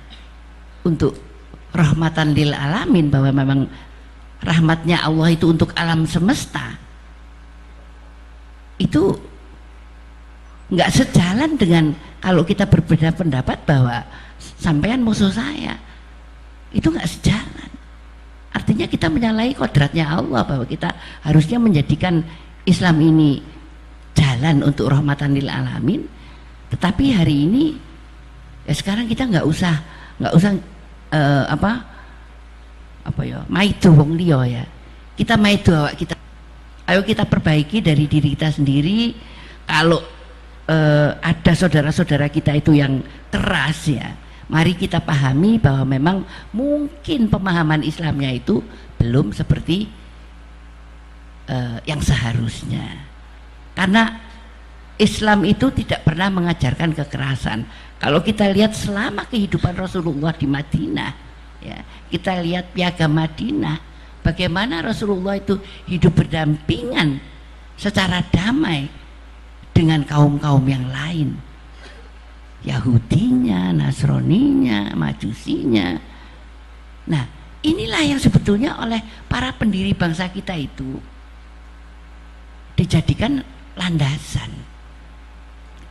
untuk rahmatan lil alamin, bahwa memang rahmatnya Allah itu untuk alam semesta. Itu nggak sejalan dengan kalau kita berbeda pendapat bahwa sampean musuh saya. Itu nggak sejalan. Artinya kita menyalahi kodratnya Allah, bahwa kita harusnya menjadikan Islam ini jalan untuk rahmatan lil alamin. Tetapi hari ini ya sekarang kita nggak usah maido wong liya ya. Kita maido awak kita. Ayo kita perbaiki dari diri kita sendiri. Kalau ada saudara-saudara kita itu yang keras ya, mari kita pahami bahwa memang mungkin pemahaman Islamnya itu belum seperti yang seharusnya. Karena Islam itu tidak pernah mengajarkan kekerasan. Kalau kita lihat selama kehidupan Rasulullah di Madinah, ya, kita lihat Piagam Madinah, bagaimana Rasulullah itu hidup berdampingan secara damai dengan kaum-kaum yang lain, Yahudinya, Nasraninya, Majusinya. Nah, inilah yang sebetulnya oleh para pendiri bangsa kita itu dijadikan landasan.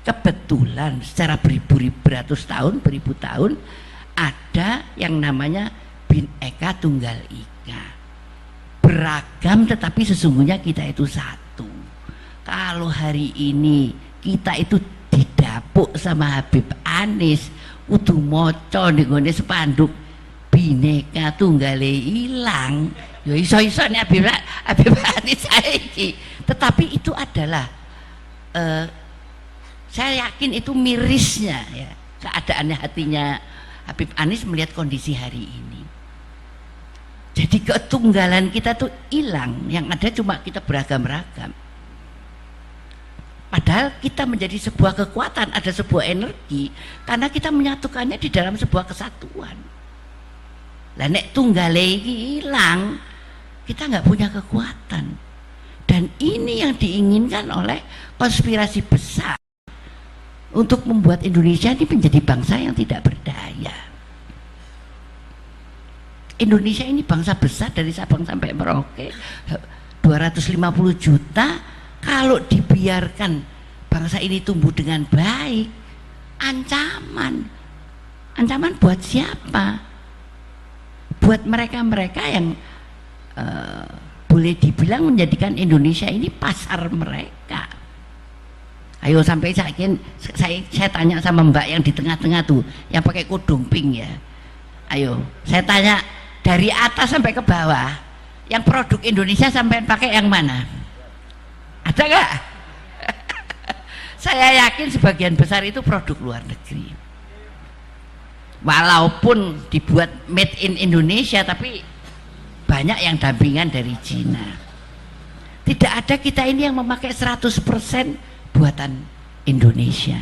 Kebetulan secara beribu-ratus tahun, beribu tahun, ada yang namanya Bhinneka Tunggal Ika, beragam tetapi sesungguhnya kita itu satu. Kalau hari ini kita itu didapuk sama Habib Anis, kudu maca ning ngene spanduk Bhinneka Tunggale ilang, ya iso-isone Habib Anis saiki. Tetapi itu adalah saya yakin itu mirisnya ya keadaannya hatinya Habib Anis melihat kondisi hari ini. Jadi ketunggalan kita tuh hilang, yang ada cuma kita beragam-ragam. Padahal kita menjadi sebuah kekuatan, ada sebuah energi, karena kita menyatukannya di dalam sebuah kesatuan. Lah nek tunggale hilang, kita nggak punya kekuatan. Dan ini yang diinginkan oleh konspirasi besar untuk membuat Indonesia ini menjadi bangsa yang tidak berdaya. Indonesia ini bangsa besar dari Sabang sampai Merauke, 250 juta. Kalau dibiarkan bangsa ini tumbuh dengan baik, ancaman buat siapa? Buat mereka-mereka yang boleh dibilang menjadikan Indonesia ini pasar mereka. Ayo sampai saya tanya sama Mbak yang di tengah-tengah tuh, yang pakai kudung pink ya. Ayo, saya tanya dari atas sampai ke bawah, yang produk Indonesia sampai pakai yang mana? Ada nggak? Saya yakin sebagian besar itu produk luar negeri. Walaupun dibuat made in Indonesia, tapi banyak yang dampingan dari Cina. Tidak ada kita ini yang memakai 100% buatan Indonesia.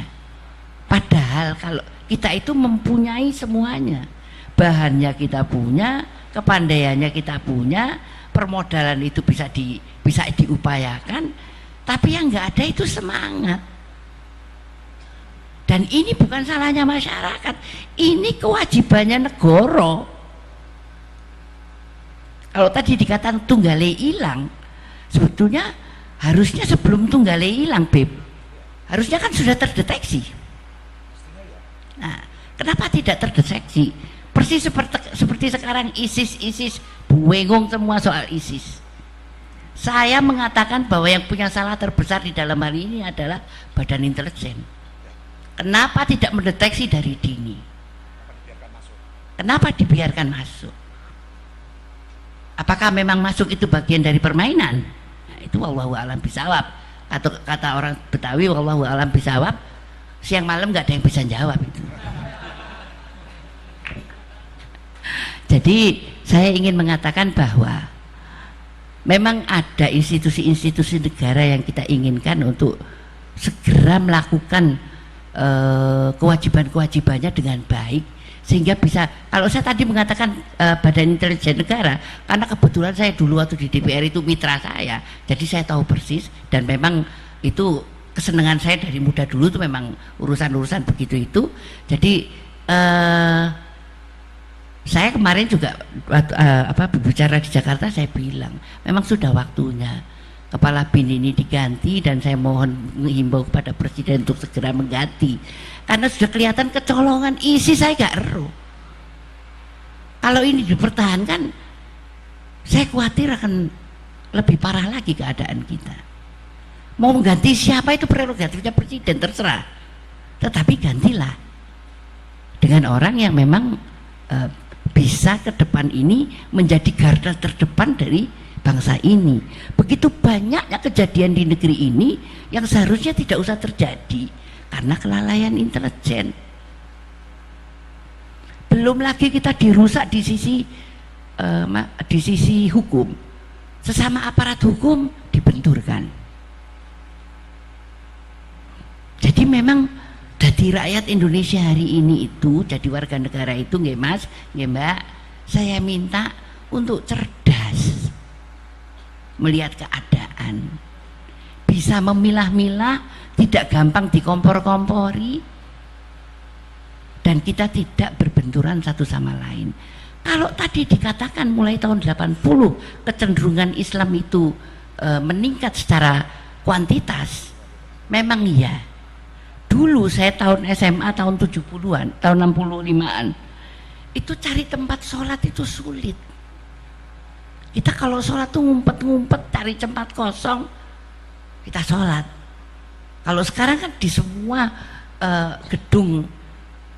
Padahal kalau kita itu mempunyai semuanya. Bahannya kita punya, kepandaiannya kita punya, permodalan itu bisa diupayakan, tapi yang nggak ada itu semangat. Dan ini bukan salahnya masyarakat, ini kewajibannya negara. Kalau tadi dikatakan tunggale hilang, sebetulnya harusnya sebelum tunggale hilang, Beb, harusnya kan sudah terdeteksi. Nah, kenapa tidak terdeteksi? Persis seperti sekarang ISIS buengong semua soal ISIS. Saya mengatakan bahwa yang punya salah terbesar di dalam hal ini adalah Badan Intelijen. Kenapa tidak mendeteksi dari dini? Kenapa dibiarkan masuk? Apakah memang masuk itu bagian dari permainan? Nah, itu wallahu a'lam bishawab. Atau kata orang Betawi, wallahu a'lam bishawab, siang malam nggak ada yang bisa jawab itu. Jadi saya ingin mengatakan bahwa memang ada institusi-institusi negara yang kita inginkan untuk segera melakukan kewajiban-kewajibannya dengan baik, sehingga bisa, kalau saya tadi mengatakan Badan Intelijen Negara, karena kebetulan saya dulu waktu di DPR itu mitra saya, jadi saya tahu persis, dan memang itu kesenangan saya dari muda dulu itu memang urusan-urusan begitu itu. Jadi saya kemarin juga berbicara di Jakarta, saya bilang memang sudah waktunya Kepala BIN ini diganti, dan saya mohon menghimbau kepada Presiden untuk segera mengganti, karena sudah kelihatan kecolongan isi. Saya gak eruh kalau ini dipertahankan, saya khawatir akan lebih parah lagi keadaan kita. Mau mengganti siapa itu prerogatifnya Presiden, terserah, tetapi gantilah dengan orang yang memang bisa ke depan ini menjadi garda terdepan dari bangsa ini. Begitu banyaknya kejadian di negeri ini yang seharusnya tidak usah terjadi karena kelalaian intelijen. Belum lagi kita dirusak di sisi hukum, sesama aparat hukum dibenturkan. Jadi memang jadi rakyat Indonesia hari ini itu, jadi warga negara itu, nggih Mas, nggih Mbak, saya minta untuk cerdas melihat keadaan, bisa memilah-milah, tidak gampang dikompor-kompori, dan kita tidak berbenturan satu sama lain. Kalau tadi dikatakan mulai tahun 80 kecenderungan Islam itu meningkat secara kuantitas, memang iya. Dulu saya tahun SMA tahun 70-an, tahun 65-an, itu cari tempat sholat itu sulit. Kita kalau sholat tuh ngumpet-ngumpet cari tempat kosong, kita sholat. Kalau sekarang kan di semua gedung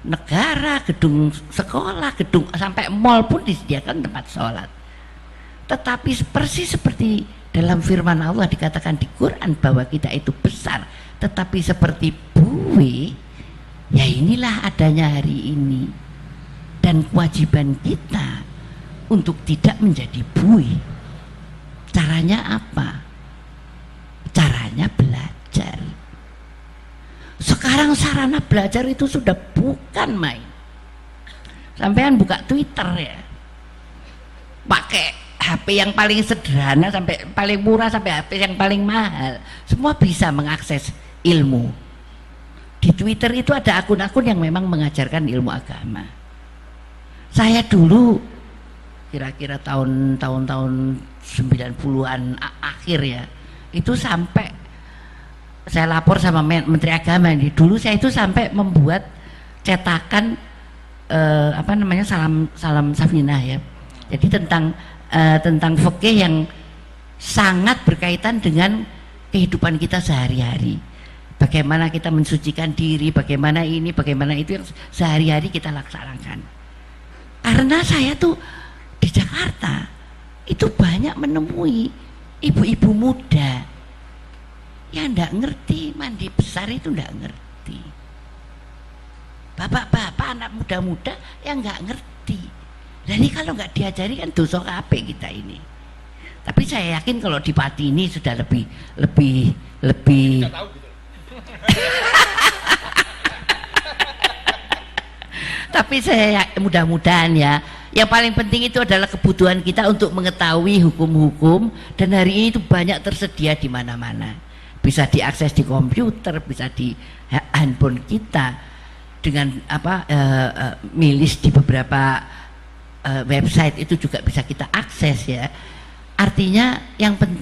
negara, gedung sekolah, gedung sampai mall pun disediakan tempat sholat. Tetapi persis seperti dalam firman Allah dikatakan di Quran bahwa kita itu besar, tetapi seperti buih, ya inilah adanya hari ini. Dan kewajiban kita untuk tidak menjadi buih. Caranya apa? Caranya belajar. Sekarang sarana belajar itu sudah bukan main. Sampean buka Twitter ya, pakai HP yang paling sederhana sampai paling murah, sampai HP yang paling mahal, semua bisa mengakses ilmu. Di Twitter itu ada akun-akun yang memang mengajarkan ilmu agama. Saya dulu kira-kira tahun 90-an akhir ya, itu sampai saya lapor sama Menteri Agama ini, dulu saya itu sampai membuat cetakan salam Safinah ya, jadi tentang fikih yang sangat berkaitan dengan kehidupan kita sehari-hari, bagaimana kita mensucikan diri, bagaimana ini, bagaimana itu yang sehari-hari kita laksanakan. Karena saya tuh di Jakarta itu banyak menemui ibu-ibu muda Ya ndak ngerti, mandi besar itu ndak ngerti. Bapak-bapak, anak muda-muda yang nggak ngerti. Dan ini kalau nggak diajari kan dosa kabeh kita ini. Tapi saya yakin kalau di Pati ini sudah lebih tapi saya mudah-mudahan ya, yang paling penting itu adalah kebutuhan kita untuk mengetahui hukum-hukum, dan hari ini itu banyak tersedia di mana-mana, bisa diakses di komputer, bisa di handphone kita dengan milis di beberapa website itu juga bisa kita akses ya. Artinya yang penting